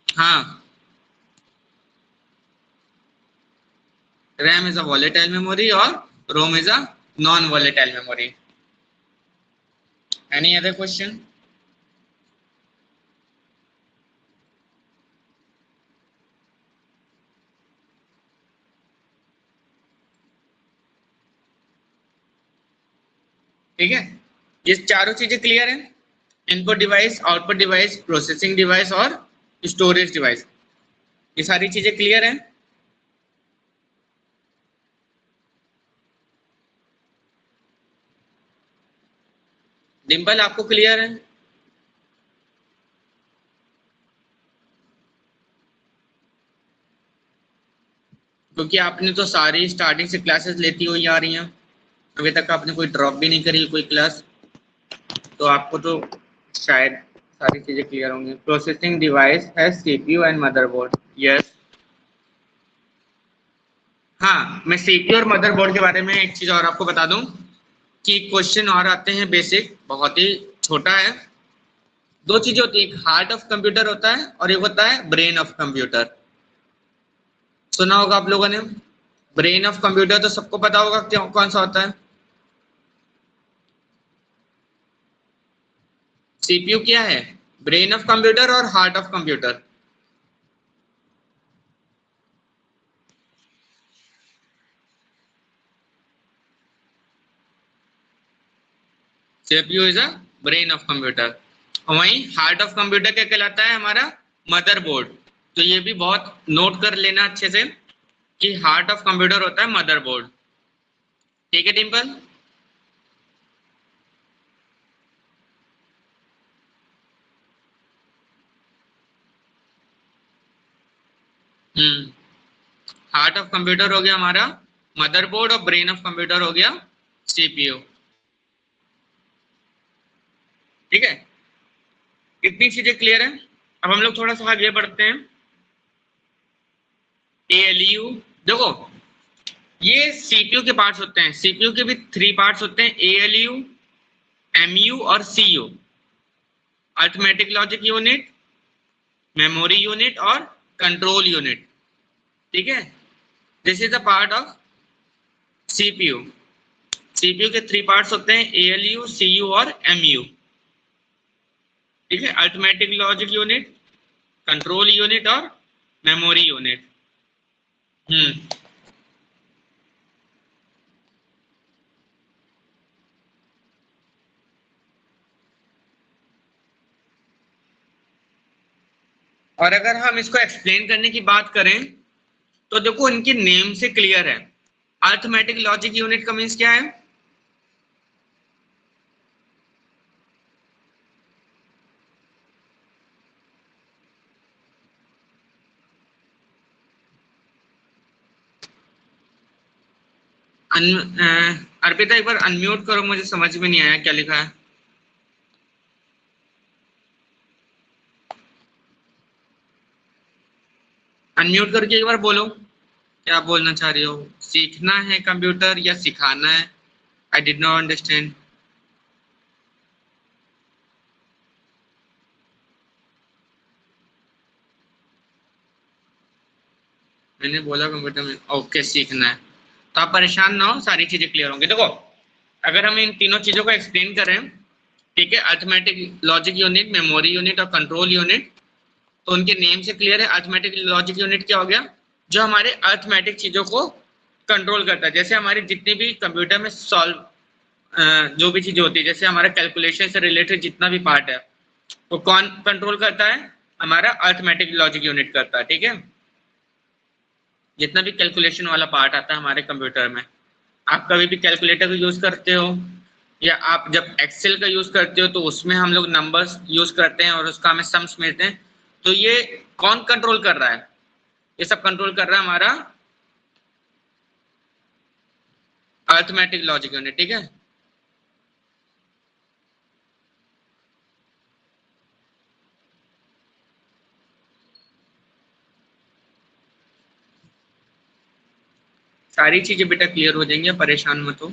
हाँ, RAM is a volatile memory or ROM is a non-volatile memory. Any other question? ठीक है, ये चारों चीजें क्लियर हैं, input device, output device, processing device और स्टोरेज डिवाइस, ये सारी चीजें क्लियर हैं। डिम्पल आपको क्लियर है? क्योंकि आपने तो सारी स्टार्टिंग से क्लासेस लेती हुई आ रही हैं, अभी तक आपने कोई ड्रॉप भी नहीं करी कोई क्लास, तो आपको तो शायद सारी चीजें क्लियर होंगी। प्रोसेसिंग डिवाइस है सीपीयू एंड मदरबोर्ड, यस। हाँ, मैं सीपीयू और मदरबोर्ड के बारे में एक चीज और आपको बता दूं कि क्वेश्चन और आते हैं बेसिक, बहुत ही छोटा है। दो चीजें होती है, एक हार्ट ऑफ कंप्यूटर होता है और एक होता है ब्रेन ऑफ कंप्यूटर। सुना होगा आप लोगों ने, ब्रेन ऑफ कंप्यूटर तो सबको पता होगा क्या कौन सा होता है। सीपीयू क्या है, ब्रेन ऑफ कंप्यूटर और heart of computer. CPU is a brain of computer. और वहीं हार्ट ऑफ कंप्यूटर क्या कहलाता है? हमारा मदरबोर्ड। तो ये भी बहुत नोट कर लेना अच्छे से कि हार्ट ऑफ कंप्यूटर होता है मदरबोर्ड। ठीक है डिम्पल? हार्ट ऑफ कंप्यूटर हो गया हमारा मदरबोर्ड और ब्रेन ऑफ कंप्यूटर हो गया सीपीयू। ठीक है, इतनी चीजें क्लियर है। अब हम लोग थोड़ा सा आगे बढ़ते हैं। एएलयू, देखो ये सीपीयू के पार्ट्स होते हैं। सीपीयू के भी 3 पार्ट्स होते हैं, एएलयू, एमयू और CU. Arithmetic logic unit, memory unit और कंट्रोल यूनिट। ठीक है, this is the part of CPU. CPU के 3 पार्ट्स होते हैं, एएलयू, सीयू और एमयू। ठीक है, arithmetic logic unit, control unit और मेमोरी यूनिट। और अगर हम इसको एक्सप्लेन करने की बात करें तो देखो इनके नेम से क्लियर है। अरिथमेटिक लॉजिक यूनिट का मीन्स क्या है? अर्पिता एक बार अनम्यूट करो, मुझे समझ में नहीं आया क्या लिखा है। अनम्यूट करके एक बार बोलो क्या बोलना चाह रही हो। सीखना है कंप्यूटर या सिखाना है? I did not understand. मैंने बोला कंप्यूटर में ओके सीखना है, तो आप परेशान ना हो, सारी चीजें क्लियर होंगी। देखो अगर हम इन तीनों चीजों को एक्सप्लेन करें, ठीक है, arithmetic logic unit, memory unit और कंट्रोल यूनिट, तो उनके नेम से क्लियर है। अरिथमेटिक लॉजिक यूनिट क्या हो गया? जो हमारे अरिथमेटिक चीजों को कंट्रोल करता है। जैसे हमारी जितनी भी कंप्यूटर में सॉल्व जो भी चीजें होती है, जैसे हमारा कैलकुलेशन से रिलेटेड जितना भी पार्ट है, वो कौन कंट्रोल करता है? हमारा अरिथमेटिक लॉजिक यूनिट करता है। ठीक है, जितना भी कैलकुलेशन वाला पार्ट आता है हमारे कंप्यूटर में। आप कभी भी कैलकुलेटर का यूज करते हो या आप जब एक्सेल का यूज करते हो तो उसमें हम लोग नंबर्स यूज करते हैं और उसका हमें सम्स मिलते हैं, तो ये कौन कंट्रोल कर रहा है? ये सब कंट्रोल कर रहा है हमारा अरिथमेटिक लॉजिक यूनिट। ठीक है, सारी चीजें बेटा क्लियर हो जाएंगी, परेशान मत हो।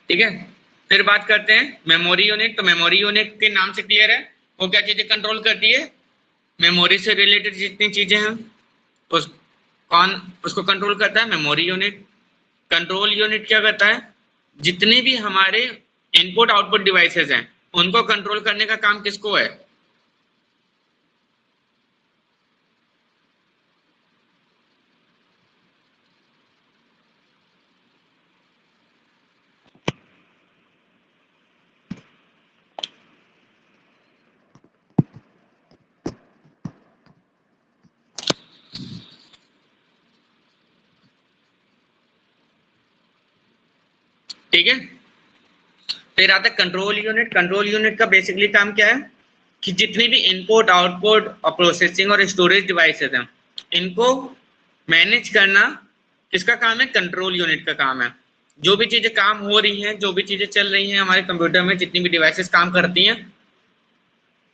ठीक है, फिर बात करते हैं मेमोरी यूनिट। तो मेमोरी यूनिट के नाम से क्लियर है, वो क्या चीजें कंट्रोल करती है? मेमोरी से रिलेटेड जितनी चीजें हैं उस कौन उसको कंट्रोल करता है? Memory unit. कंट्रोल यूनिट क्या करता है? जितने भी हमारे इनपुट आउटपुट डिवाइसेस हैं उनको कंट्रोल करने का काम किसको है? ठीक है, फिर आता है कंट्रोल यूनिट। कंट्रोल यूनिट का बेसिकली काम क्या है कि जितनी भी इनपुट आउटपुट और प्रोसेसिंग और स्टोरेज डिवाइसेस हैं इनको मैनेज करना किसका काम है? कंट्रोल यूनिट का काम है। जो भी चीजें काम हो रही हैं, जो भी चीजें चल रही हैं हमारे कंप्यूटर में, जितनी भी डिवाइसेस काम करती हैं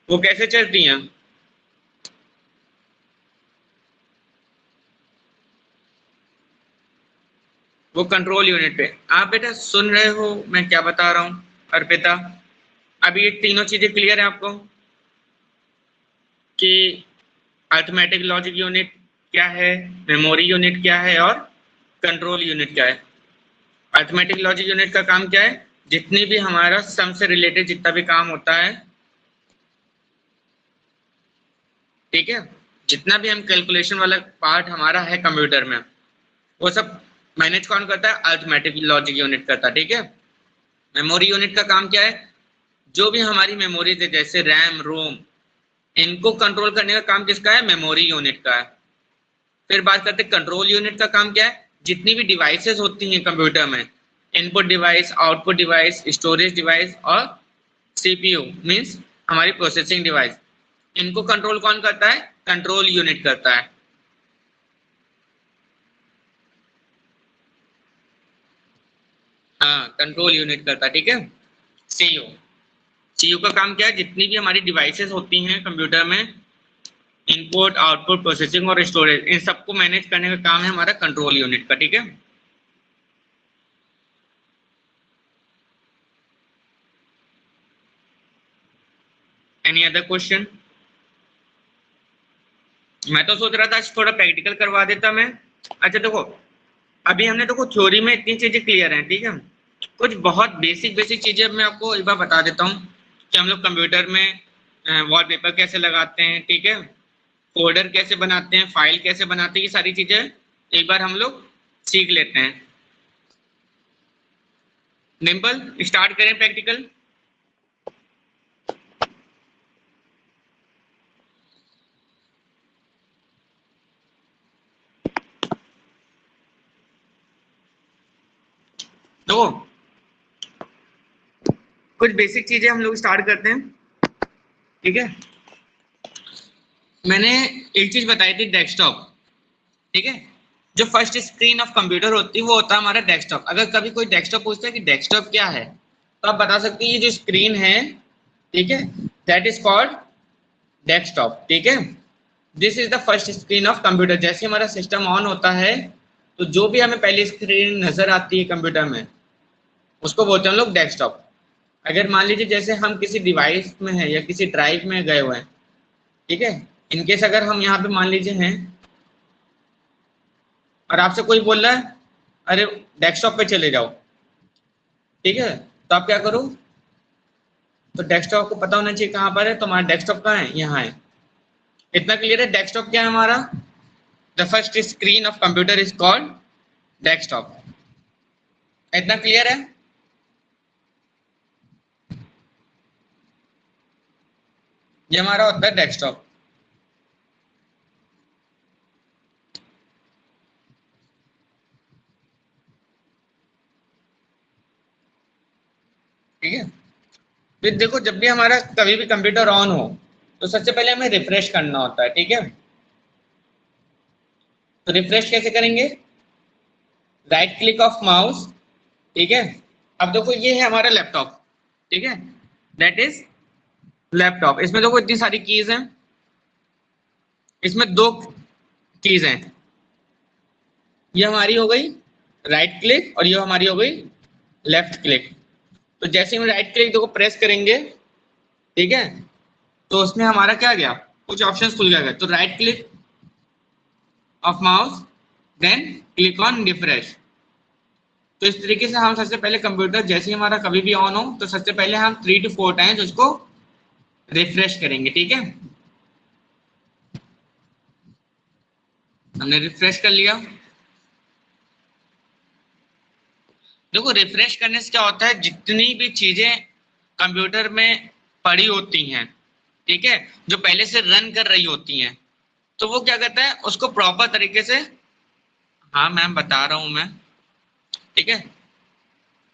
वो कैसे चलती हैं? वो कंट्रोल यूनिट पे। आप बेटा सुन रहे हो मैं क्या बता रहा हूँ अर्पिता? अभी ये तीनों चीजें क्लियर है आपको कि अरिथमेटिक लॉजिक यूनिट क्या है, मेमोरी यूनिट क्या है और कंट्रोल यूनिट क्या है? अरिथमेटिक लॉजिक यूनिट का काम क्या है? जितनी भी हमारा सम से रिलेटेड जितना भी काम होता है ठीक है। जितना भी हम कैलकुलेशन वाला पार्ट हमारा है कंप्यूटर में, वो सब मैनेज कौन करता है? अरिथमेटिक लॉजिक यूनिट करता है। ठीक है। मेमोरी यूनिट का काम क्या है? जो भी हमारी मेमोरीज है जैसे रैम रोम, इनको कंट्रोल करने का काम किसका है? मेमोरी यूनिट का है। फिर बात करते हैं कंट्रोल यूनिट का काम क्या है? जितनी भी डिवाइसेस होती हैं कंप्यूटर में, input device, output device, storage device और सीपीयू मींस हमारी प्रोसेसिंग डिवाइस, इनको कंट्रोल कौन करता है? कंट्रोल यूनिट करता है। हाँ, कंट्रोल यूनिट करता है। ठीक है। सीयू, सीयू का काम क्या है? जितनी भी हमारी डिवाइसेस होती हैं कंप्यूटर में, इनपुट आउटपुट प्रोसेसिंग और स्टोरेज, इन सबको मैनेज करने का काम है हमारा कंट्रोल यूनिट का। ठीक है। Any other question? मैं तो सोच रहा था आज थोड़ा प्रैक्टिकल करवा देता मैं। अच्छा देखो, अभी हमने देखो थ्योरी में इतनी चीजें क्लियर हैं। ठीक है। कुछ बहुत बेसिक बेसिक चीजें मैं आपको एक बार बता देता हूँ कि हम लोग कंप्यूटर में वॉलपेपर कैसे लगाते हैं, ठीक है, फोल्डर कैसे बनाते हैं, फाइल कैसे बनाते हैं, ये सारी चीजें एक बार हम लोग सीख लेते हैं। डिम्पल, स्टार्ट करें प्रैक्टिकल। तो कुछ बेसिक चीजें हम लोग स्टार्ट करते हैं। ठीक है। मैंने एक चीज बताई थी, डेस्कटॉप। ठीक है। जो फर्स्ट स्क्रीन ऑफ कंप्यूटर होती है वो होता है हमारा डेस्कटॉप। अगर कभी कोई डेस्कटॉप पूछता है कि डेस्कटॉप क्या है, तो आप बता सकते हैं ये जो स्क्रीन है, ठीक है, दैट इज कॉल्ड डेस्कटॉप। ठीक है। This is the first screen of computer. जैसे हमारा सिस्टम ऑन होता है तो जो भी हमें पहली स्क्रीन नजर आती है कंप्यूटर में, उसको बोलते हैं हम लोग डेस्कटॉप। अगर मान लीजिए जैसे हम किसी डिवाइस में हैं या किसी ड्राइव में गए हुए हैं, ठीक है, इनकेस अगर हम यहाँ पे मान लीजिए हैं और आपसे कोई बोल रहा है अरे डेस्कटॉप पे चले जाओ, ठीक है, तो आप क्या करो? तो डेस्कटॉप को पता होना चाहिए कहाँ पर है, तो हमारा डेस्कटॉप कहाँ है? यहाँ है। इतना क्लियर है? डेस्कटॉप क्या है हमारा? The first screen of computer is called desktop. इतना क्लियर है? ये हमारा होता है डेस्कटॉप। ठीक है। फिर देखो, जब भी हमारा कभी भी कंप्यूटर ऑन हो तो सबसे पहले हमें रिफ्रेश करना होता है। ठीक है। तो रिफ्रेश कैसे करेंगे? Right click of mouse. ठीक है। अब देखो ये है हमारा लैपटॉप। ठीक है। That is laptop. इसमें देखो इतनी सारी कीज हैं। इसमें दो कीज हैं, ये हमारी हो गई राइट क्लिक और ये हमारी हो गई लेफ्ट क्लिक। तो जैसे हम राइट क्लिक देखो प्रेस करेंगे, ठीक है, तो उसमें हमारा क्या गया? कुछ ऑप्शंस खुल गया। तो right click of mouse, then click on refresh. तो इस तरीके से हम सबसे पहले कंप्यूटर जैसे ही हमारा कभी भी ऑन हो तो सबसे पहले हम 3 to 4 टाइम्स उसको रिफ्रेश करेंगे। ठीक है। हमने रिफ्रेश कर लिया। देखो रिफ्रेश करने से क्या होता है, जितनी भी चीजें कंप्यूटर में पड़ी होती हैं, ठीक है, जो पहले से रन कर रही होती हैं, तो वो क्या करता है उसको प्रॉपर तरीके से, हाँ मैम बता रहा हूं मैं, ठीक है,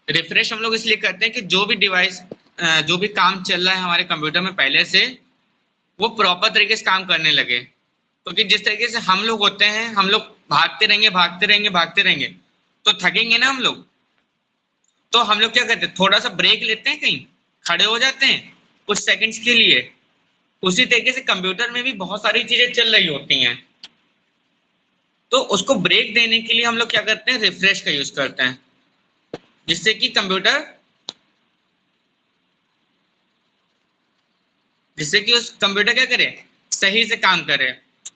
रिफ्रेश हम लोग इसलिए करते हैं कि जो भी डिवाइस जो भी काम चल रहा है हमारे कंप्यूटर में पहले से, वो प्रॉपर तरीके से काम करने लगे। क्योंकि जिस तरीके से हम लोग होते हैं, हम लोग भागते रहेंगे भागते रहेंगे भागते रहेंगे तो थकेंगे ना हम लोग। तो हम लोग क्या करते हैं, थोड़ा सा ब्रेक लेते हैं, कहीं खड़े हो जाते हैं कुछ सेकंड्स के लिए। उसी तरीके से कंप्यूटर में भी बहुत सारी चीजें चल रही होती हैं, तो उसको ब्रेक देने के लिए हम लोग क्या करते हैं, रिफ्रेश का यूज करते हैं, जिससे कि उस कंप्यूटर क्या करे, सही से काम करे।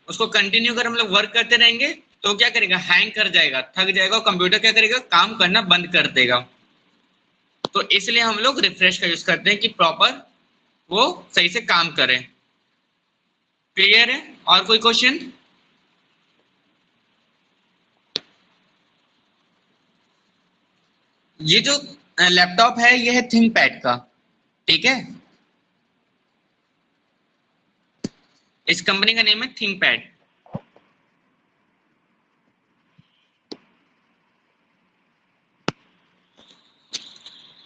उसको कंटिन्यू अगर हम लोग वर्क करते रहेंगे तो क्या करेगा, हैंग कर जाएगा, थक जाएगा और कंप्यूटर क्या करेगा, काम करना बंद कर देगा। तो इसलिए हम लोग रिफ्रेश का यूज करते हैं कि प्रॉपर वो सही से काम करे। क्लियर है? और कोई क्वेश्चन? ये जो लैपटॉप है ये है थिंकपैड का, ठीक है। इस कंपनी का नेम है थिंकपैड।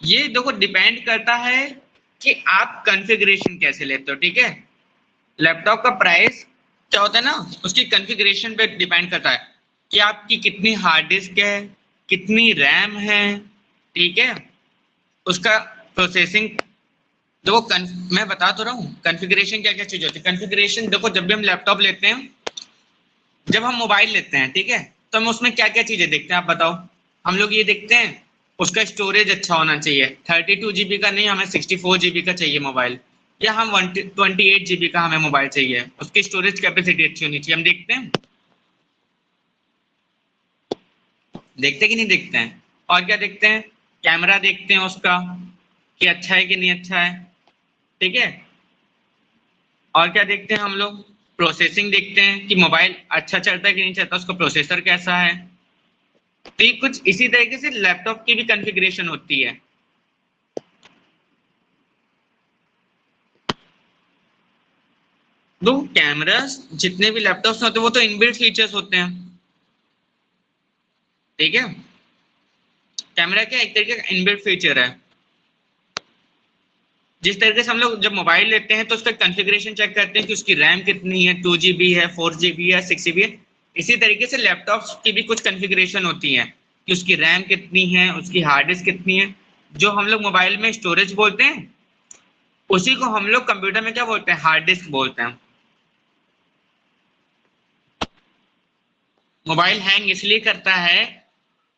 ये देखो डिपेंड करता है कि आप कॉन्फ़िगरेशन कैसे लेते हो, ठीक है। लैपटॉप का प्राइस क्या होता है ना, उसकी कॉन्फ़िगरेशन पे डिपेंड करता है कि आपकी कितनी हार्ड डिस्क है, कितनी रैम है, ठीक है। उसका प्रोसेसिंग देखो, मैं बता तो रहा हूँ कॉन्फ़िगरेशन क्या क्या चीज़ होती है। कॉन्फ़िगरेशन देखो, जब भी हम लैपटॉप लेते हैं, जब हम मोबाइल लेते हैं, ठीक है, तो हम उसमें क्या क्या चीज़ें देखते हैं आप बताओ। हम लोग ये देखते हैं उसका स्टोरेज अच्छा होना चाहिए, 32 GB का नहीं, हमें 64 GB का चाहिए मोबाइल, या हम 28 GB का हमें मोबाइल चाहिए, उसकी स्टोरेज कैपेसिटी अच्छी होनी चाहिए। हम देखते हैं, देखते कि नहीं देखते हैं? और क्या देखते हैं? कैमरा देखते हैं उसका कि अच्छा है कि नहीं अच्छा है, ठीक है। और क्या देखते हैं हम लोग? प्रोसेसिंग देखते हैं कि मोबाइल अच्छा चलता है कि नहीं चलता, उसका प्रोसेसर कैसा है। तो ये कुछ इसी तरीके से लैपटॉप की भी कॉन्फ़िगरेशन होती है। दो कैमरास जितने भी लैपटॉप्स होते हैं वो तो इनबिल्ट फीचर्स होते हैं, ठीक है। कैमरा क्या एक तरीके का इनबिल्ट फीचर है। जिस तरीके से हम लोग जब मोबाइल लेते हैं तो उसका कॉन्फ़िगरेशन चेक करते हैं कि उसकी रैम कितनी है, 2 GB है, 4 GB है, 6 GB है। इसी तरीके से लैपटॉप्स की भी कुछ कॉन्फ़िगरेशन होती है कि उसकी रैम कितनी है, उसकी हार्ड डिस्क कितनी है। जो हम लोग मोबाइल में स्टोरेज बोलते हैं, उसी को हम लोग कंप्यूटर में क्या बोलते हैं? हार्ड डिस्क बोलते हैं। मोबाइल हैंग इसलिए करता है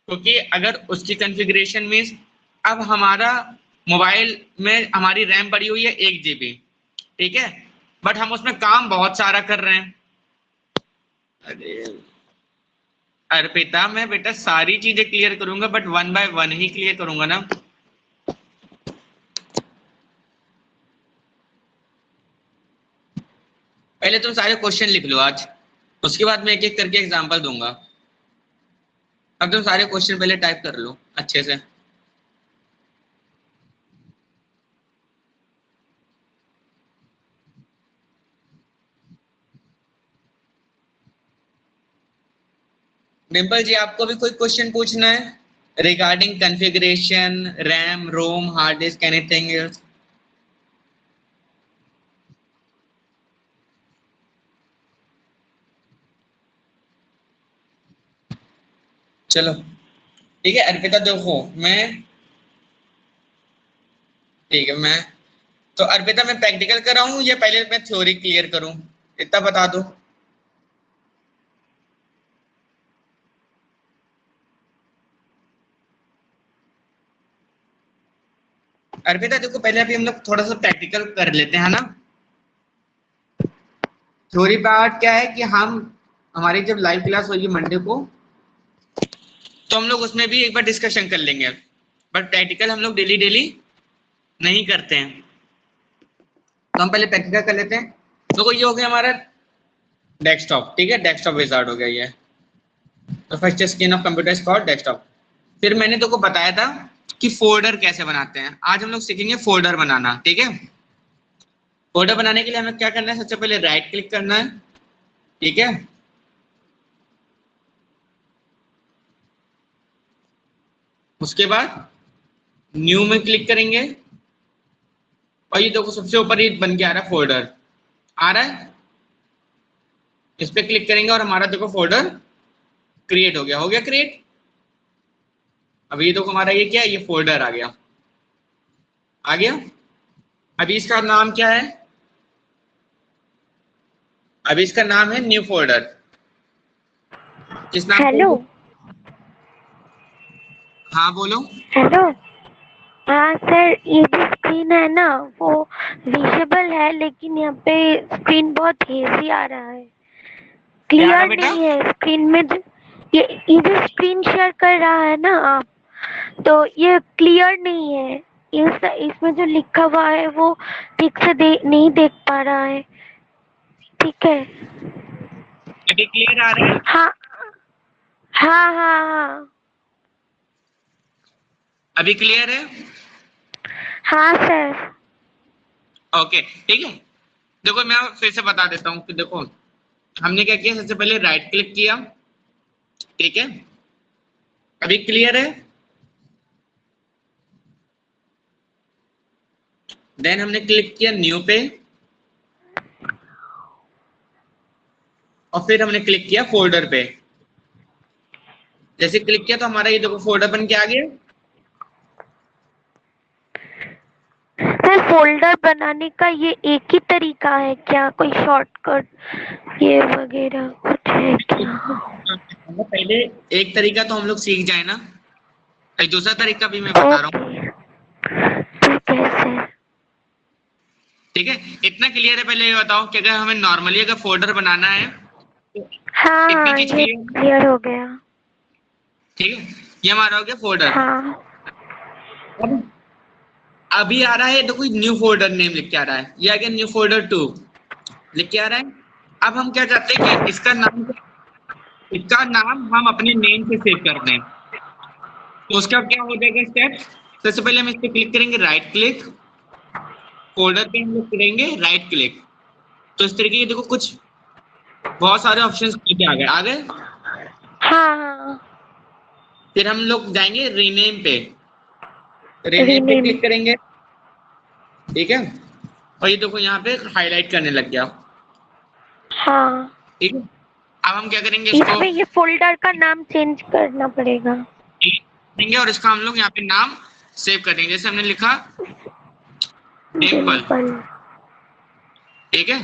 क्योंकि अगर उसकी कॉन्फ़िगरेशन में, अब हमारा मोबाइल में हमारी रैम पड़ी हुई है 1 GB, ठीक है, बट हम उसमें काम बहुत सारा कर रहे हैं। अरे अर्पिता, मैं बेटा सारी चीजें क्लियर करूंगा, but one by one he clear करूंगा ना। पहले तुम सारे क्वेश्चन लिख लो आज, उसके बाद मैं एक एक करके एग्जांपल दूंगा। अब तुम सारे क्वेश्चन पहले टाइप कर लो अच्छे से। डिम्पल जी, आपको भी कोई क्वेश्चन पूछना है रिगार्डिंग कॉन्फ़िगरेशन, रैम, रोम, हार्ड डिस्क, एनीथिंग एल्स? चलो ठीक है अर्पिता, देखो मैं, ठीक है मैं, तो अर्पिता मैं प्रैक्टिकल कर रहा हूँ या पहले मैं थ्योरी क्लियर करूँ, इतना बता दो। अर्पिता देखो, पहले अभी हम लोग थोड़ा सा प्रैक्टिकल कर लेते हैं ना। थ्योरी पार्ट क्या है कि हम, हमारी जब लाइव क्लास होगी मंडे को, तो हम लोग उसमें भी एक बार डिस्कशन कर लेंगे, बट प्रैक्टिकल हम लोग डेली डेली नहीं करते हैं। तो हम पहले प्रैक्टिकल कर लेते हैं। तो ये हो गया हमारा डेस्कटॉप, ठीक है, डेस्कटॉप विजार्ड हो गया ये। तो first screen of computer is called desktop. फिर मैंने तो को बताया था कि फोल्डर कैसे बनाते हैं। आज हम लोग सीखेंगे फोल्डर बनाना, ठीक है। फोल्डर बनाने के लिए हमें क्या करना है? सबसे पहले राइट क्लिक करना है, ठीक है। उसके बाद न्यू में क्लिक करेंगे, और ये देखो सबसे ऊपर ये बन के आ रहा है फोल्डर, आ रहा है। इस पे क्लिक करेंगे और हमारा देखो फोल्डर क्रिएट हो गया, हो गया क्रिएट। अब ये देखो हमारा ये क्या है, ये फोल्डर आ गया, आ गया। अभी इसका नाम क्या है? अभी इसका नाम है न्यू फोल्डर। किस नाम हेलो। से? हाँ बोलो। हेलो। हाँ सर, ये जो स्क्रीन है ना वो विजिबल है, लेकिन यहाँ पे स्क्रीन बहुत हेजी आ रहा है, क्या आ रहा क्लियर बेटा? नहीं है स्क्रीन में ये जो स्क्रीन शेयर कर रहा है ना आप, तो ये क्लियर नहीं है। इसमें जो लिखा हुआ है वो ठीक से नहीं देख पा रहा है। ठीक है। अभी क्लियर आ रहा है? हाँ हाँ हाँ हाँ अभी क्लियर है? हाँ सर। ओके, ठीक है। देखो मैं फिर से बता देता हूँ कि देखो हमने क्या किया, सबसे पहले राइट क्लिक किया, ठीक है। अभी क्लियर है? देन हमने क्लिक किया न्यू पे, और फिर हमने क्लिक किया फोल्डर पे। जैसे क्लिक किया तो हमारा ये देखो फोल्डर बन के आ गया। सर फोल्डर बनाने का ये एक ही तरीका है क्या, कोई शॉर्टकट ये वगैरह कुछ है क्या? पहले एक तरीका तो हम लोग सीख जाए ना, एक दूसरा तरीका भी मैं बता रहा हूँ, ओके ठीक है सर। ठीक है। इतना क्लियर है? पहले ये बताओ कि अगर हमें नॉर्मली अगर फोल्डर बनाना है तो हाँ इतनी हाँ चीज ये क्लियर, क्लियर हो गया। ठीक है। ये हमारा हो गया फोल्डर। हाँ अब अभी आ रहा है देखो न्यू फोल्डर नेम लिख के आ रहा है, ये आ गया न्यू फोल्डर 2 लिख के आ रहा है। अब हम क्या चाहते हैं कि इसका नाम हम अपने नेम से सेव कर दें। तो उसका क्या हो जाएगा स्टेप? सबसे पहले हम इस पे क्लिक करेंगे, राइट क्लिक, फोल्डर पे हम लोग करेंगे राइट क्लिक। तो इस तरीके के देखो कुछ बहुत सारे ऑप्शंस आ गए। हाँ हाँ फिर हम लोग जाएंगे रीनेम पे, रीनेम पे रीनेम। क्लिक करेंगे, ठीक है। और ये देखो यहाँ पे हाईलाइट करने लग गया, हाँ ठीक है। अब हम क्या करेंगे, इसको इसमें ये फोल्डर का नाम चेंज करना पड़ेगा। देंगे और इसका हम लोग यहाँ पे नाम सेव कर देंगे। जैसे हमने लिखा डिम्पल, डिम्पल। ठीक है।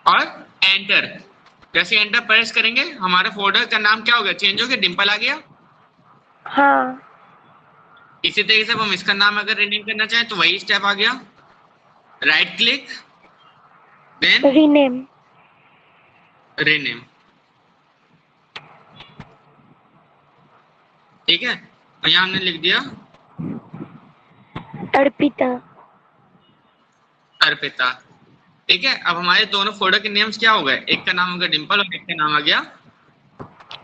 और एंटर, जैसे एंटर प्रेस करेंगे हमारे फोल्डर का नाम क्या हो गया, चेंज हो गया, डिम्पल आ गया। हाँ इसी तरीके से हम इसका नाम अगर रीनेम करना चाहें तो वही स्टेप आ गया, right click then rename. Rename, ठीक है। और यहाँ हमने लिख दिया अर्पिता। अर्पिता, ठीक है। अब हमारे दोनों फोल्डर के नेम्स क्या हो गए, एक का नाम हो गया डिम्पल और एक का नाम आ गया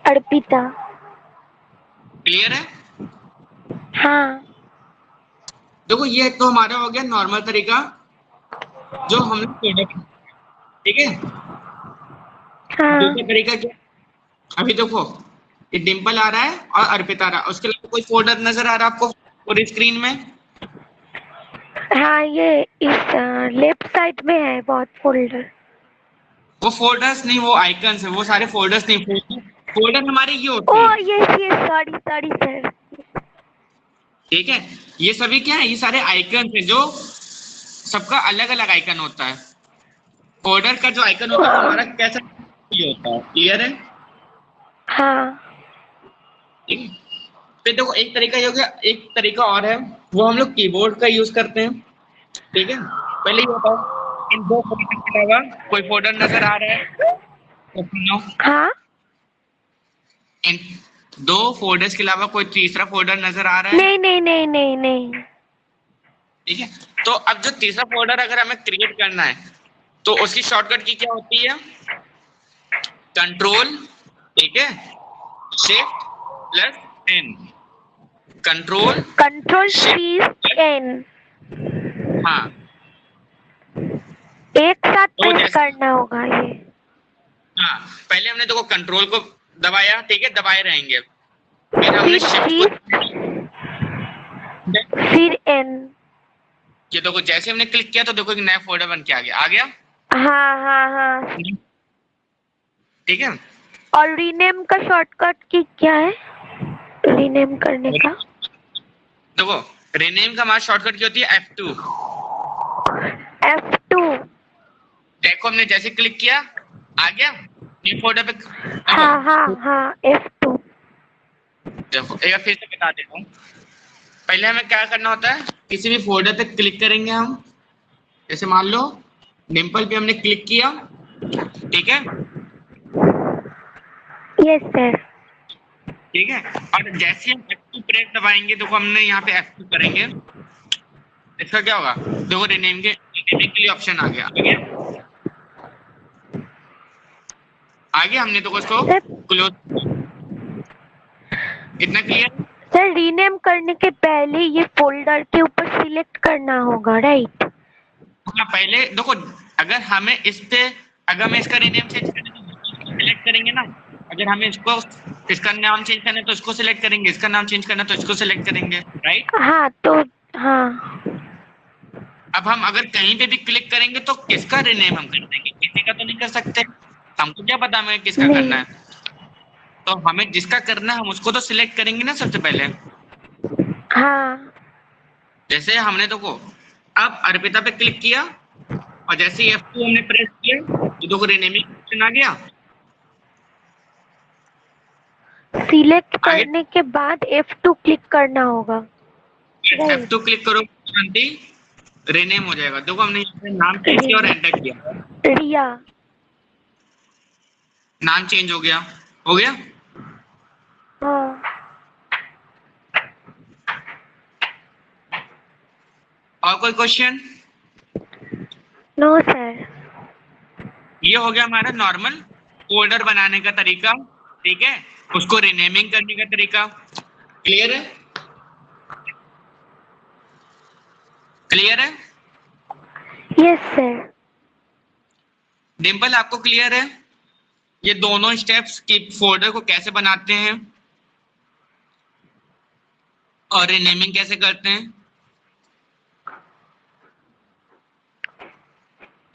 अर्पिता। क्लियर है? हाँ देखो ये तो हमारा हो गया नॉर्मल तरीका जो हम लोग फोल्डर, ठीक है। हाँ दूसरा तरीका क्या, अभी देखो ये डिम्पल आ रहा है और अर्पिता आ रहा है, उसके अलावा कोई फोल्डर नजर आ रहा है आपको पूरी स्क्रीन में? हाँ ये इस लेफ्ट साइड में है बहुत फोल्डर। वो फोल्डर्स नहीं, वो आइकन्स है, वो सारे फोल्डर्स नहीं, फोल्डर हमारे ये होते ओ हैं, ये सॉरी सॉरी सर। ठीक है। ये सभी क्या है, ये सारे आइकन्स है जो सबका अलग अलग आइकन होता है। फोल्डर का जो आइकन होता है वो हमारा कैसा ये होता है, क्लियर है? हाँ ठीक है। फिर देखो एक तरीका ये हो गया, एक तरीका और है, वो हम लोग कीबोर्ड का यूज करते हैं, ठीक है। पहले ये बताओ इन दो फोल्डर के अलावा कोई फोल्डर नजर आ रहा है तो सुनो, हाँ इन दो फोल्डर्स के अलावा कोई तीसरा फोल्डर नजर आ रहा है? नहीं नहीं नहीं नहीं नहीं। ठीक है। तो अब जो तीसरा फोल्डर अगर हमें क्रिएट करना है तो उसकी शॉर्टकट की क्या होती है, कंट्रोल, ठीक है, shift plus N, control control shift N हाँ। एक साथ तो प्रेस जैसे करना होगा ये। हाँ, पहले हमने देखो कंट्रोल को दबाया, ठीक है, दबाए रहेंगे, फिर हमने शिफ्ट को, फिर एन। ये देखो जैसे हमने क्लिक किया तो देखो एक नया फोल्डर बन के आ गया, हाँ हाँ हाँ। ठीक है। और रीनेम का शॉर्टकट की क्या है, रीनेम करने का? देखो रीनेम का हमारा शॉर्टकट क्या होती है, F2। F2। देखो हमने जैसे क्लिक किया आ गया न्यू फोल्डर पे। हाँ हाँ हाँ F2। देखो एक बार फिर से बता देता हूँ, पहले हमें क्या करना होता है, किसी भी फोल्डर पे क्लिक करेंगे हम, जैसे मान लो डिम्पल पे हमने क्लिक किया, ठीक है, यस सर। ठीक है। और जैसे हम F2 प्रेस दबाएंगे, देखो हमने यहाँ पे F2 करेंगे, इसका क्या होगा, देखो रीनेम के लिए ऑप्शन आ गया, आगे हमने तो उसको सर क्लोज, इतना क्लियर। सर रीनेम करने के पहले ये फोल्डर के ऊपर सिलेक्ट करना होगा, राइट? हाँ पहले देखो, अगर हमें इस पे, अगर हमें इसका रीनेम चेंज करना है तो इसको सिलेक्ट करेंगे ना। अगर हमें इसको, इसका नाम चेंज करना है तो इसको सिलेक्ट करेंगे, इसका नाम चेंज करना है तो इसको सिलेक्ट करेंगे, राइट। हाँ तो हाँ अब हम अगर कहीं पे भी क्लिक करेंगे तो किसका रीनेम हम कर देंगे, किसी का तो नहीं कर सकते, हमको क्या पता हमें किसका करना नहीं। है। तो हमें जिसका करना है हम उसको तो सिलेक्ट करेंगे ना सबसे पहले। हाँ जैसे हमने देखो, अब अर्पिता पे क्लिक किया और जैसे ही F2 हमने प्रेस किया तो देखो रीनेमिंग ऑप्शन आ गया। सिलेक्ट आगे करने के बाद F2 क्लिक करना होगा, राइट? F2 क्लिक करो, शांति रीनेम हो जाएगा। देखो हमने यहाँ पे नाम चेंज किया और एंटर किया, रिया। नाम चेंज हो गया, हो गया। हाँ और कोई क्वेश्चन? No sir. ये हो गया हमारा नॉर्मल फोल्डर बनाने का तरीका, ठीक है। उसको रीनेमिंग करने का तरीका क्लियर है, क्लियर है। Yes sir. डिम्पल आपको क्लियर है ये दोनों स्टेप्स की फोल्डर को कैसे बनाते हैं और रीनेमिंग कैसे करते हैं?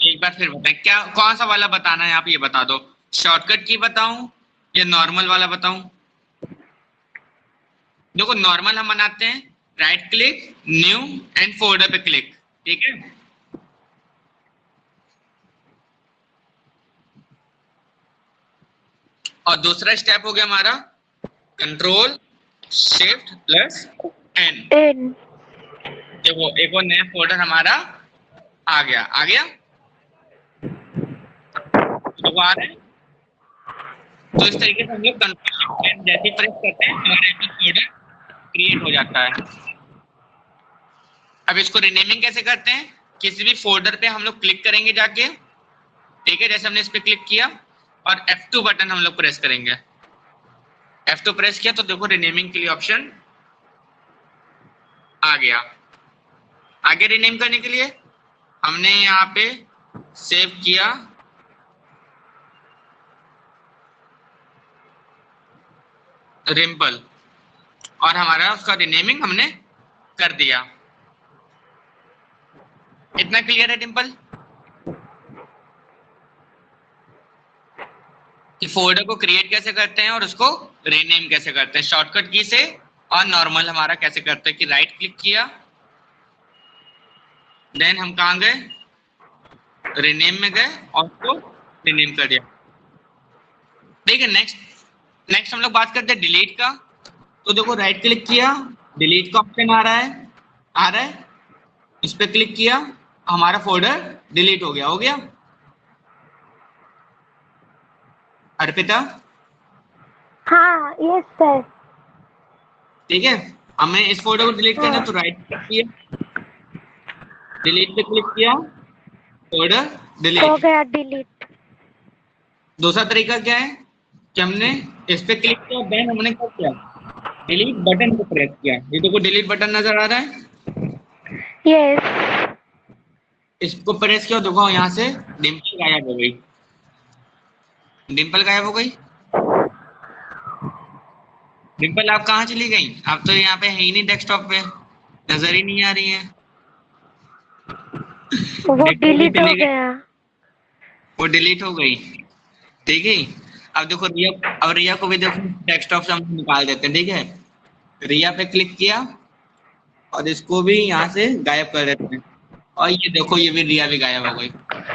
एक बार फिर बताएं, क्या कौन सा वाला बताना है, आप ये बता दो। शॉर्टकट की बताऊं या नॉर्मल वाला बताऊं? देखो नॉर्मल हम बनाते हैं, right click, new and folder पे क्लिक, ठीक है। और दूसरा स्टेप हो गया हमारा control shift plus N. N. देखो एक और नया फोल्डर हमारा आ गया, आ गया तो आ रहा है। तो इस तरीके से हम लोग कंट्रोल शिफ्ट एन जैसे प्रेस करते हैं हमारा एक फोल्डर क्रिएट हो जाता है। अब इसको रीनेमिंग कैसे करते हैं, किसी भी फोल्डर पे हम लोग क्लिक करेंगे जाके, ठीक है। जैसे हमने इस पे क्लिक किया और F2 बटन हम लोग प्रेस करेंगे, F2 प्रेस किया तो देखो रीनेमिंग के लिए ऑप्शन आ गया। आगे रीनेम करने के लिए हमने यहाँ पे सेव किया, रिम्पल, और हमारा उसका रीनेमिंग हमने कर दिया। इतना क्लियर है डिम्पल कि फोल्डर को क्रिएट कैसे करते हैं और उसको रीनेम कैसे करते हैं शॉर्टकट की से, और नॉर्मल हमारा कैसे करते हैं कि राइट क्लिक किया, देन हम कहाँ गए, रीनेम में गए और उसको रीनेम कर दिया, ठीक है। नेक्स्ट हम लोग बात करते हैं डिलीट का। तो देखो राइट क्लिक किया, डिलीट का ऑप्शन आ रहा है, आ रहा है, इस पे क्लिक किया, हमारा फोल्डर डिलीट हो गया, हो गया। अर्पिता हाँ यस सर। ठीक है, हमें इस फोल्डर को डिलीट करना है तो राइट क्लिक किया, डिलीट पे क्लिक किया, फोल्डर हो डिलीट। गया डिलीट। दूसरा तरीका क्या है कि हमने इस पे क्लिक किया, देन हमने क्या किया, डिलीट बटन को प्रेस किया। ये देखो डिलीट बटन नजर आ रहा है, यस। इसको प्रेस किया, देखो यहाँ से डिम्पल गायब हो गई, डिम्पल गायब हो गई। डिम्पल आप कहाँ चली गई, आप तो यहाँ पे है ही नहीं, डेस्कटॉप पे नजर ही नहीं आ रही है। वो डिलीट हो चली गई, गया। वो डिलीट हो गई, ठीक है। अब देखो रिया, अब रिया को भी देखो डेस्कटॉप से हम निकाल देते हैं, ठीक है। रिया पे क्लिक किया और इसको भी यहाँ से गायब कर देते हैं, और ये देखो ये भी रिया भी गायब हो गई।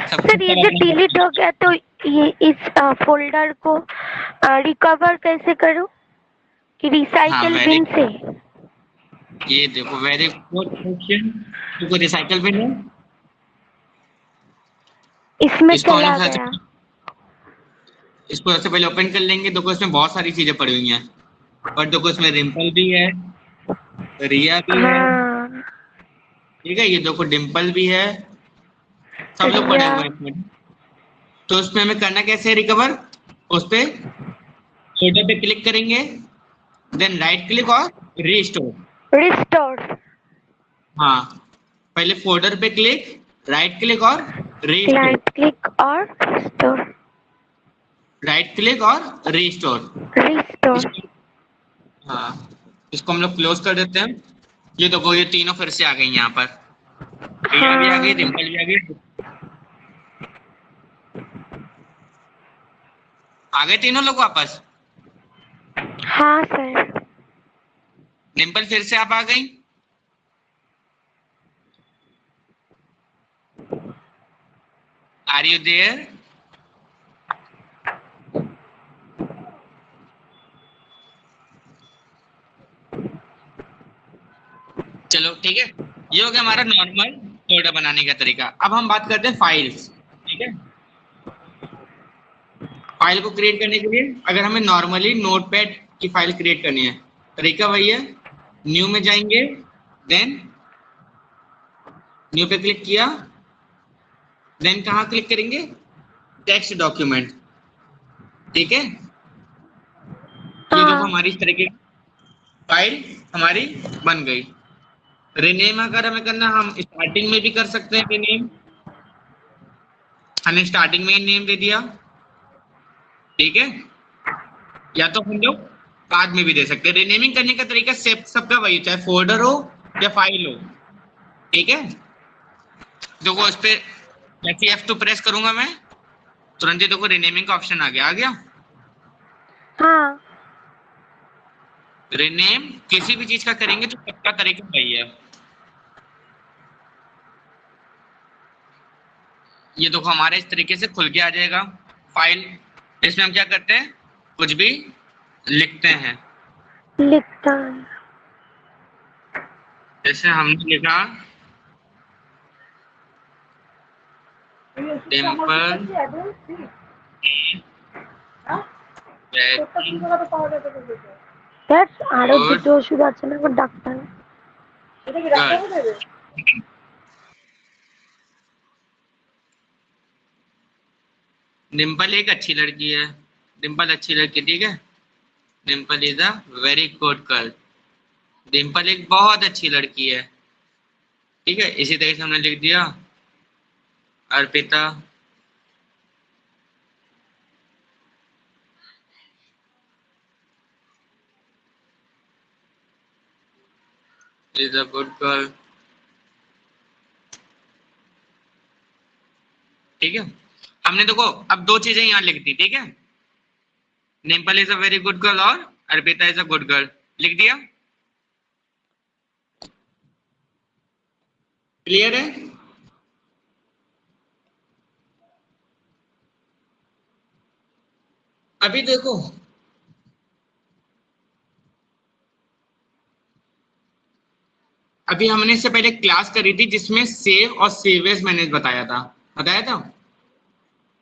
सर ये जो डिलीट हो गया तो ये इस फोल्डर को रिकवर कैसे करूं, कि हाँ रिसाइकल वेरी, बिन से? ये देखो वेरी गुड क्वेश्चन। देखो रिसाइकल बिन है, इसमें इसको हम चला लोग गया। इसको सबसे पहले ओपन कर लेंगे। देखो इसमें बहुत सारी चीजें पड़ी हुई हैं, और देखो इसमें रिम्पल भी है, रिया भी है, हाँ ठीक है। ये देखो डिम्पल भी है, सब लोग पड़े रिया। हुए हैं इसमें। तो इसमें हमें करना कैसे है रिकवर, उस पे फोल्डर पे क्लिक करेंगे, देन राइट क्लिक और रीस्टोर। रिस्टोर। हाँ, पहले फोल्डर पे क्लिक, राइट क्लिक और रीस्टोर, राइट क्लिक और रिस्टोर। राइट क्लिक और रीस्टोर। रिस्टोर। इसको, हाँ, इसको हम लोग क्लोज कर देते हैं। ये देखो ये तीनों फिर से आ गई यहाँ पर, प्रिया भी आ गई, हाँ। डिम्पल भी आ गई, आ गए तीनों लोग वापस। हाँ सर। डिम्पल फिर से आप आ गई। Are you there? चलो ठीक है, ये हो गया हमारा नॉर्मल फोल्डर बनाने का तरीका। अब हम बात करते हैं फाइल्स। ठीक है, फाइल को क्रिएट करने के लिए अगर हमें नॉर्मली नोटपैड की फाइल क्रिएट करनी है, तरीका वही है, न्यू में जाएंगे, देन न्यू पे क्लिक किया, देन कहाँ क्लिक करेंगे, टेक्स्ट डॉक्यूमेंट। ठीक है, ये देखो हाँ। हमारी इस तरह की फाइल हमारी बन गई। रिनेम अगर हमें करना, हम स्टार्टिंग में भी कर सकते हैं रिनेम। हमने स्टार्टिंग में ही नेम दे दिया, ठीक है, या तो हम लोग बाद में भी दे सकते हैं। रिनेमिंग करने का तरीका सेप सबका वही, चाहे फोल्डर हो या फाइल हो। ठीक है, देखो इस पे जैसे F2 प्रेस करूंगा मैं, तुरंत ही देखो रिनेमिंग का ऑप्शन आ गया, आ गया। हाँ। रिनेम किसी भी चीज का करेंगे तो सबका तरीका वही है। ये देखो हमारे इस तरीके से खुल के आ जाएगा फाइल। इसमें हम क्या करते हैं, कुछ भी लिखते हैं। लिखता है। जैसे हमने लिखा टेम्पल আরো गुड দুটো ওষুধ আছে না ডাক্তার। गर्ल। डिम्पल एक अच्छी लड़की है, डिम्पल अच्छी लड़की, ठीक है, Dimple is a very good girl. Dimple एक बहुत अच्छी लड़की है। ठीक है, इसी तरह से हमने लिख दिया Arpita is a good girl. ठीक है, हमने देखो अब दो चीजें यहाँ लिख दी। ठीक है, Dimple is a very good girl और Arpita is a good girl लिख दिया। क्लियर है? अभी देखो, अभी हमने इससे पहले क्लास करी थी जिसमें सेव और सेव एज मैंने बताया था, बताया था।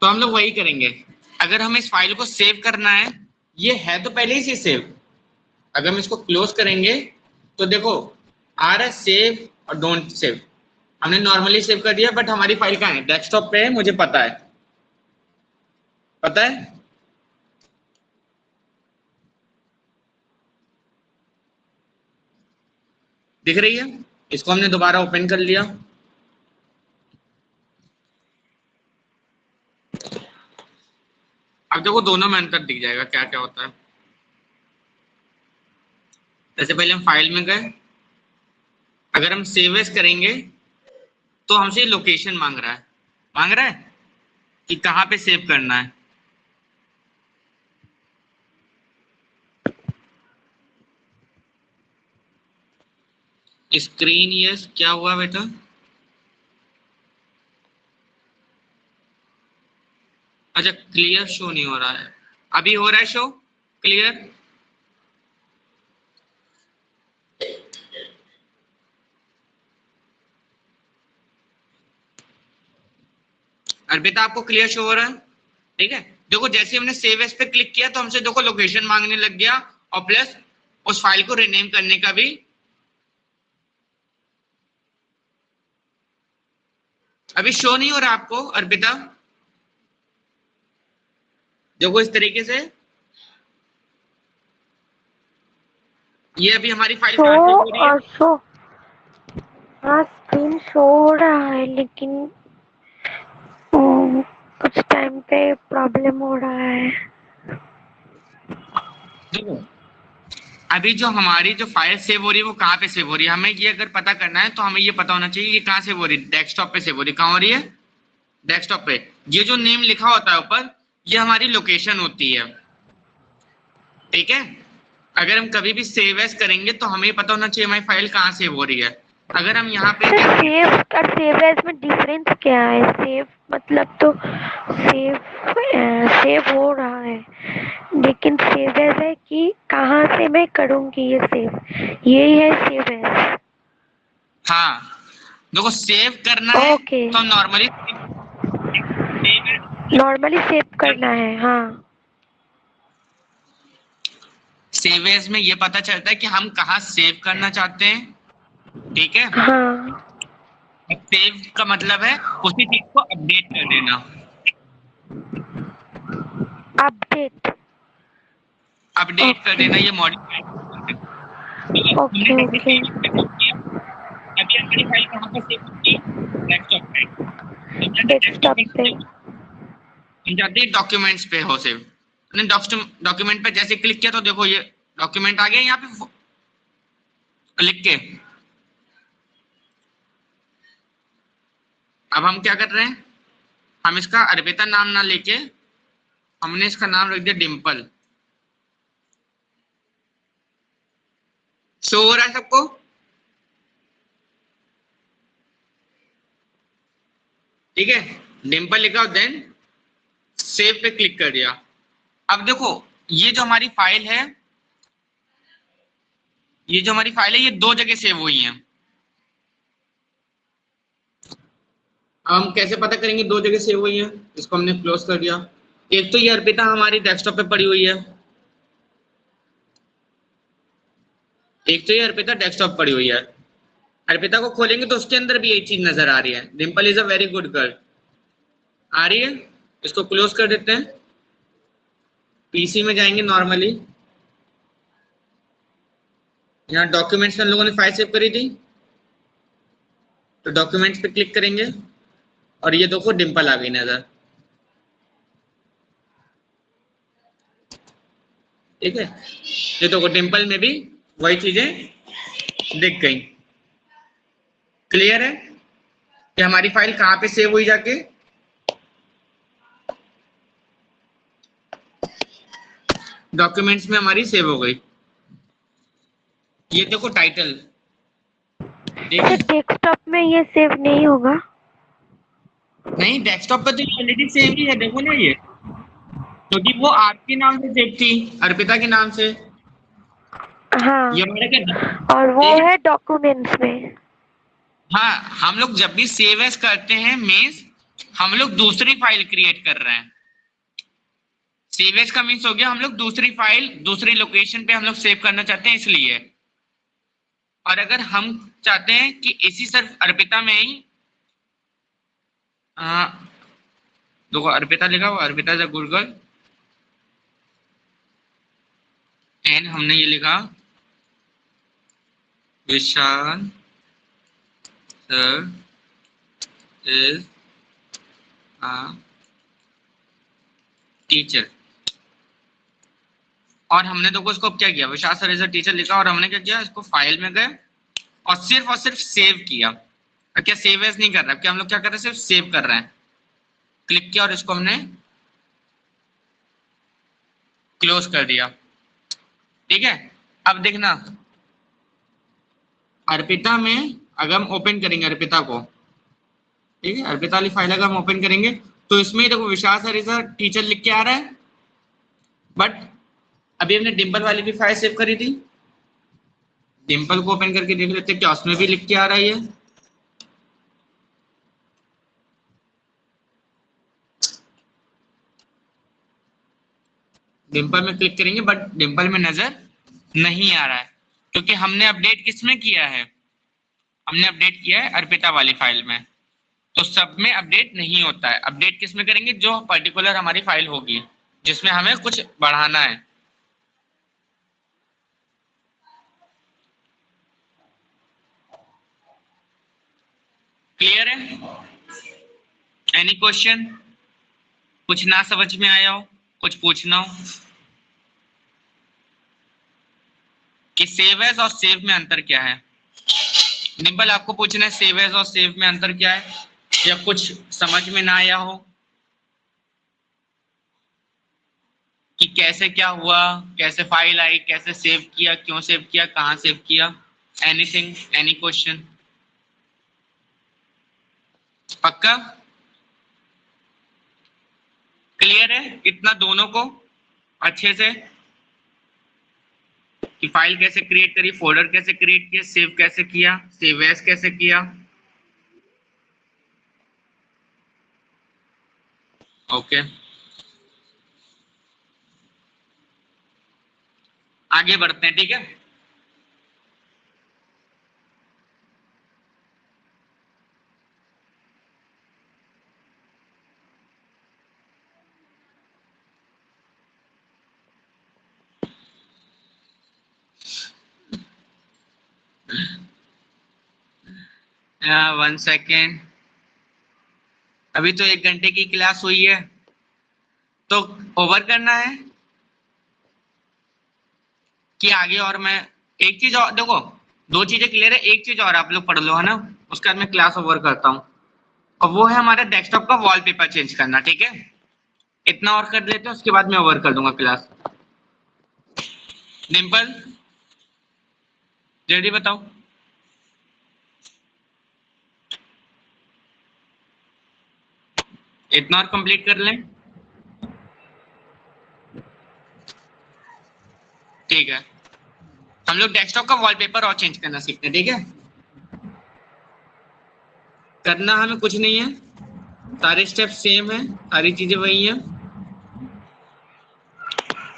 तो हम लोग वही करेंगे। अगर हमें इस फाइल को सेव करना है, ये है तो पहले ही से सेव, अगर हम इसको क्लोज करेंगे तो देखो आ रहा है सेव और डोंट सेव। हमने नॉर्मली सेव कर दिया, बट हमारी फाइल कहाँ है, डेस्कटॉप पे है, मुझे पता है, पता है। दिख रही है, इसको हमने दोबारा ओपन कर लिया। अब देखो दोनों में अंतर दिख जाएगा क्या क्या होता है। जैसे पहले हम फाइल में गए, अगर हम सेव एज करेंगे तो हमसे लोकेशन मांग रहा है, मांग रहा है कि कहाँ पे सेव करना है। स्क्रीन यस, क्या हुआ बेटा? अच्छा, क्लियर शो नहीं हो रहा है, अभी हो रहा है शो क्लियर। अर्पिता आपको क्लियर शो हो रहा है? ठीक है, देखो जैसे हमने सेव एज पे क्लिक किया तो हमसे देखो लोकेशन मांगने लग गया, और प्लस उस फाइल को रिनेम करने का भी। अभी शो नहीं हो रहा आपको अर्पिता? देखो इस तरीके से, ये अभी हमारी फाइल शो कहाँ सेव हो रही है? और शो, हाँ स्क्रीन शो हो रहा है लेकिन कुछ टाइम पे प्रॉब्लम हो रहा है। देखो अभी जो हमारी जो फाइल सेव हो रही है वो कहाँ पे सेव हो रही है, हमें ये अगर पता करना है तो हमें ये पता होना चाहिए ये कहाँ सेव हो रही है। डेस्कटॉप पे सेव हो रही है। कहाँ हो रही है? डेस्कटॉप पे। ये जो नेम लिखा होता है ऊपर, ये हमारी लोकेशन होती है। ठीक है, अगर हम कभी भी सेव एज करेंगे तो हमें पता होना चाहिए हमारी फाइल कहाँ सेव हो रही है। अगर हम यहाँ पे सर जैसे सेव और सेव एज में डिफरेंस क्या है? सेव मतलब तो सेव सेव हो रहा है, लेकिन सेव एज है कि कहाँ से मैं करूँगी ये सेव, यही है सेव एज। हाँ देखो सेव करना है ओके, तो हम नॉर्मली नॉर्मली सेव करना है, हाँ। सेव एज में ये पता चलता है कि हम कहाँ सेव करना चाहते हैं। ठीक है, हाँ, सेव का मतलब है उसी चीज को अपडेट कर देना। अपडेट। अपडेट कर ओके देना, ये मॉडिफाई कर देना। हमने ओके जैसे ओके। सेव पे क्लिक किया, अभी हमारी फाइल कहाँ पर सेव होगी? डेस्कटॉप पे। हम जाते हैं डेस्कटॉप डेस्कटॉप पे पे। सेव, हम जाते हैं डॉक्यूमेंट्स पे हो सेव। हमने डॉक्यूमेंट पे जैसे क्लिक किया तो देखो ये डॉक्यूमेंट आ गया यहाँ पे लिख के। अब हम क्या कर रहे हैं, हम इसका अर्पिता नाम ना लेके हमने इसका नाम रख दिया डिम्पल। शो हो रहा है सबको? ठीक है, डिम्पल लिखा और देन सेव पे क्लिक कर दिया। अब देखो ये जो हमारी फाइल है, ये जो हमारी फाइल है ये दो जगह सेव हुई है। अब हम कैसे पता करेंगे दो जगह सेव हुई है? इसको हमने क्लोज कर दिया। एक तो ये अर्पिता हमारी डेस्कटॉप पे पड़ी हुई है, एक तो ये अर्पिता डेस्कटॉप पड़ी हुई है। अर्पिता को खोलेंगे तो उसके अंदर भी यही चीज नजर आ रही है, Dimple is a very good girl आ रही है। इसको क्लोज कर देते हैं, पीसी में जाएंगे नॉर्मली, यहाँ डॉक्यूमेंट्स में हम लोगों ने फाइल सेव करी थी तो डॉक्यूमेंट्स पे क्लिक करेंगे और ये देखो डिम्पल आ गई नजर। ठीक है, ये देखो डिम्पल में भी वही चीजें दिख गई। क्लियर है कि हमारी फाइल कहाँ पे सेव हुई जाके? डॉक्यूमेंट्स में हमारी सेव हो गई। ये देखो टाइटल, ठीक सर है। डेस्कटॉप में ये सेव नहीं होगा? नहीं डेस्कटॉप पे तो ऑलरेडी सेव ही है, देखो ना ये, क्योंकि वो आपके नाम से सेव थी, अर्पिता के नाम से। ये हाँ, हमारा क्या, और वो ठीक है। है डॉक्यूमेंट्स में। हाँ हम लोग जब भी सेव एज करते हैं मीन्स हम लोग दूसरी फाइल क्रिएट कर रहे हैं। सेव एज का मीन्स हो गया हम लोग दूसरी फाइल दूसरी लोकेशन पे हम लोग सेव करना चाहते हैं इसलिए। और अगर हम चाहते हैं कि इसी सिर्फ अर्पिता में ही, देखो अर्पिता लिखा हुआ, Arpita the good girl, and हमने ये लिखा विशाल सर इज अ टीचर। और हमने देखो इसको क्या किया, विशाल सर इज अ टीचर लिखा और हमने क्या किया, इसको फाइल में गए और सिर्फ सेव किया। क्या सेव एज नहीं कर रहा, क्या हम लोग क्या कर रहे हैं, सिर्फ सेव कर रहे हैं। क्लिक किया और इसको हमने क्लोज कर दिया। ठीक है, अब देखना अर्पिता में अगर हम ओपन करेंगे अर्पिता को, ठीक है, अर्पिता वाली फाइल अगर हम ओपन करेंगे तो इसमें देखो विशाल सर इज अ टीचर लिख के आ रहा है, बट अभी हमने डिम्पल वाली भी फाइल सेव करी थी, डिम्पल को ओपन करके देख लेते हैं क्या उसमें भी लिख के आ रहा है ये। डिम्पल में क्लिक करेंगे बट डिम्पल में नजर नहीं आ रहा है, क्योंकि हमने अपडेट किस में किया है, हमने अपडेट किया है अर्पिता वाली फाइल में। तो सब में अपडेट नहीं होता है, अपडेट किस में करेंगे, जो पर्टिकुलर हमारी फाइल होगी, जिसमें हमें कुछ बढ़ाना है। क्लियर है? Any question? कुछ ना समझ में आया हो, कुछ पूछना हो? कि सेव एज और सेव में अंतर क्या है? डिम्पल आपको पूछना है सेव एज और सेव में अंतर क्या है, या कुछ समझ में ना आया हो कि कैसे क्या हुआ, कैसे फाइल आई, कैसे सेव किया, क्यों सेव किया, कहाँ सेव किया? Anything, any question? पक्का? क्लियर है इतना दोनों को अच्छे से, कि फाइल कैसे क्रिएट करी, फोल्डर कैसे क्रिएट किया, सेव कैसे किया, सेव एज कैसे किया? ओके, आगे बढ़ते हैं, ठीक है? वन सेकेंड, अभी तो 1 घंटे की क्लास हुई है, तो ओवर करना है कि आगे? और मैं एक चीज और देखो, 2 चीजें क्लियर है, एक चीज और आप लोग पढ़ लो, है ना? उसके बाद मैं क्लास ओवर करता हूँ, और वो है हमारे डेस्कटॉप का वॉलपेपर चेंज करना, ठीक है? इतना और कर लेते हैं, उसके बाद मैं ओवर कर दूंगा क्लास। डिम्पल जल्दी बताओ। इतना और कंप्लीट कर लें, ठीक है? हम लोग डेस्कटॉप का वॉलपेपर और चेंज करना सीखते हैं, ठीक है? करना हमें कुछ नहीं है, सारे स्टेप सेम है, सारी चीजें वही हैं।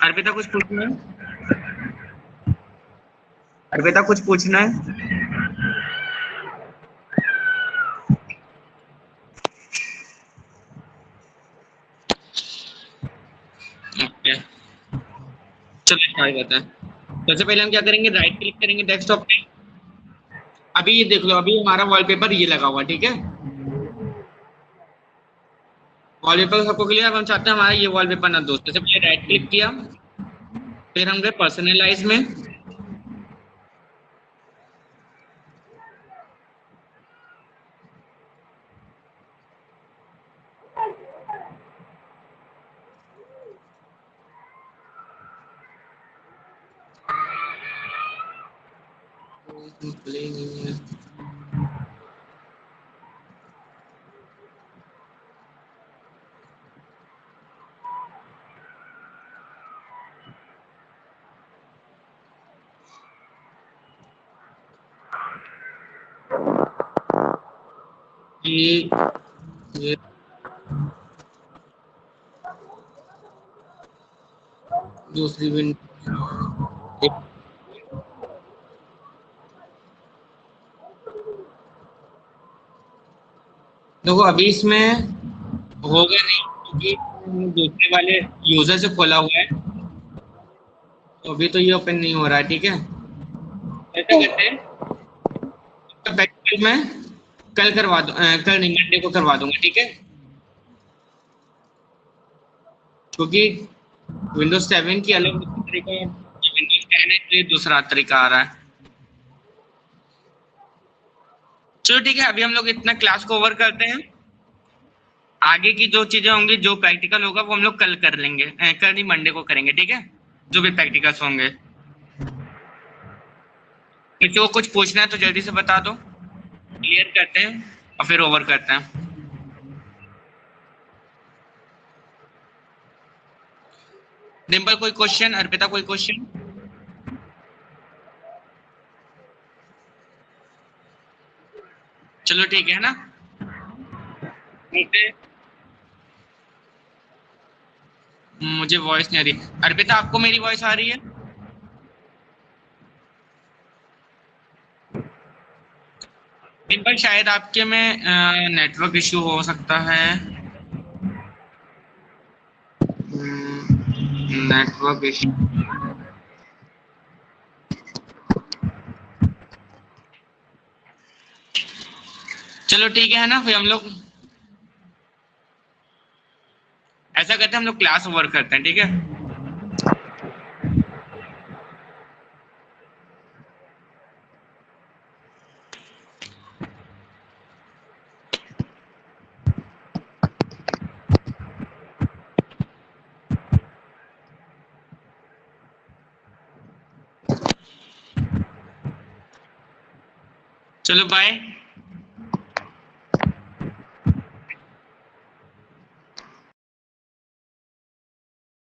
अर्पिता कुछ पूछना है? अर्पिता कुछ पूछना है? ओके, चलो स्टार्ट करते हैं। सबसे पहले हम क्या करेंगे, राइट क्लिक करेंगे डेस्कटॉप पे। अभी ये देख लो, अभी हमारा वॉलपेपर ये लगा हुआ, ठीक है? वॉलपेपर सबको क्लियर? अब हम चाहते हैं हमारा ये वॉलपेपर ना दोस्त। सबसे पहले राइट क्लिक किया, फिर हम गए पर्सनलाइज में, ये दूसरी विंडो। देखो अभी इसमें होगा नहीं, क्योंकि दूसरे वाले यूजर से खोला हुआ है, तो अभी तो ये ओपन नहीं हो रहा है, ठीक है? ऐसा करते हैं, तो प्रैक्टिकल में कल करवा दो, कल नहीं, मंडे को करवा दूंगा, ठीक है? क्योंकि विंडोज 7 की अलग तरीका है, विंडोज 10 है तो ये दूसरा तरीका आ रहा है। चलो ठीक है, अभी हम लोग इतना क्लास को ओवर करते हैं। आगे की जो चीजें होंगी, जो प्रैक्टिकल होगा वो हम लोग कल कर लेंगे, कल नहीं मंडे को करेंगे, ठीक है? जो भी प्रैक्टिकल्स होंगे। किसी को कुछ पूछना है तो जल्दी से बता दो, क्लियर करते हैं और फिर ओवर करते हैं। डिम्पल कोई क्वेश्चन? अर्पिता कोई क्वेश्चन? चलो ठीक है ना, मुझे वॉइस नहीं आ रही। अर्पिता आपको मेरी वॉइस आ रही है? डिम्पल शायद आपके में नेटवर्क इशू हो सकता है। Network issue. चलो ठीक है ना, फिर हम लोग ऐसा करते हैं, हम लोग क्लास ओवर करते हैं, ठीक है। चलो बाय।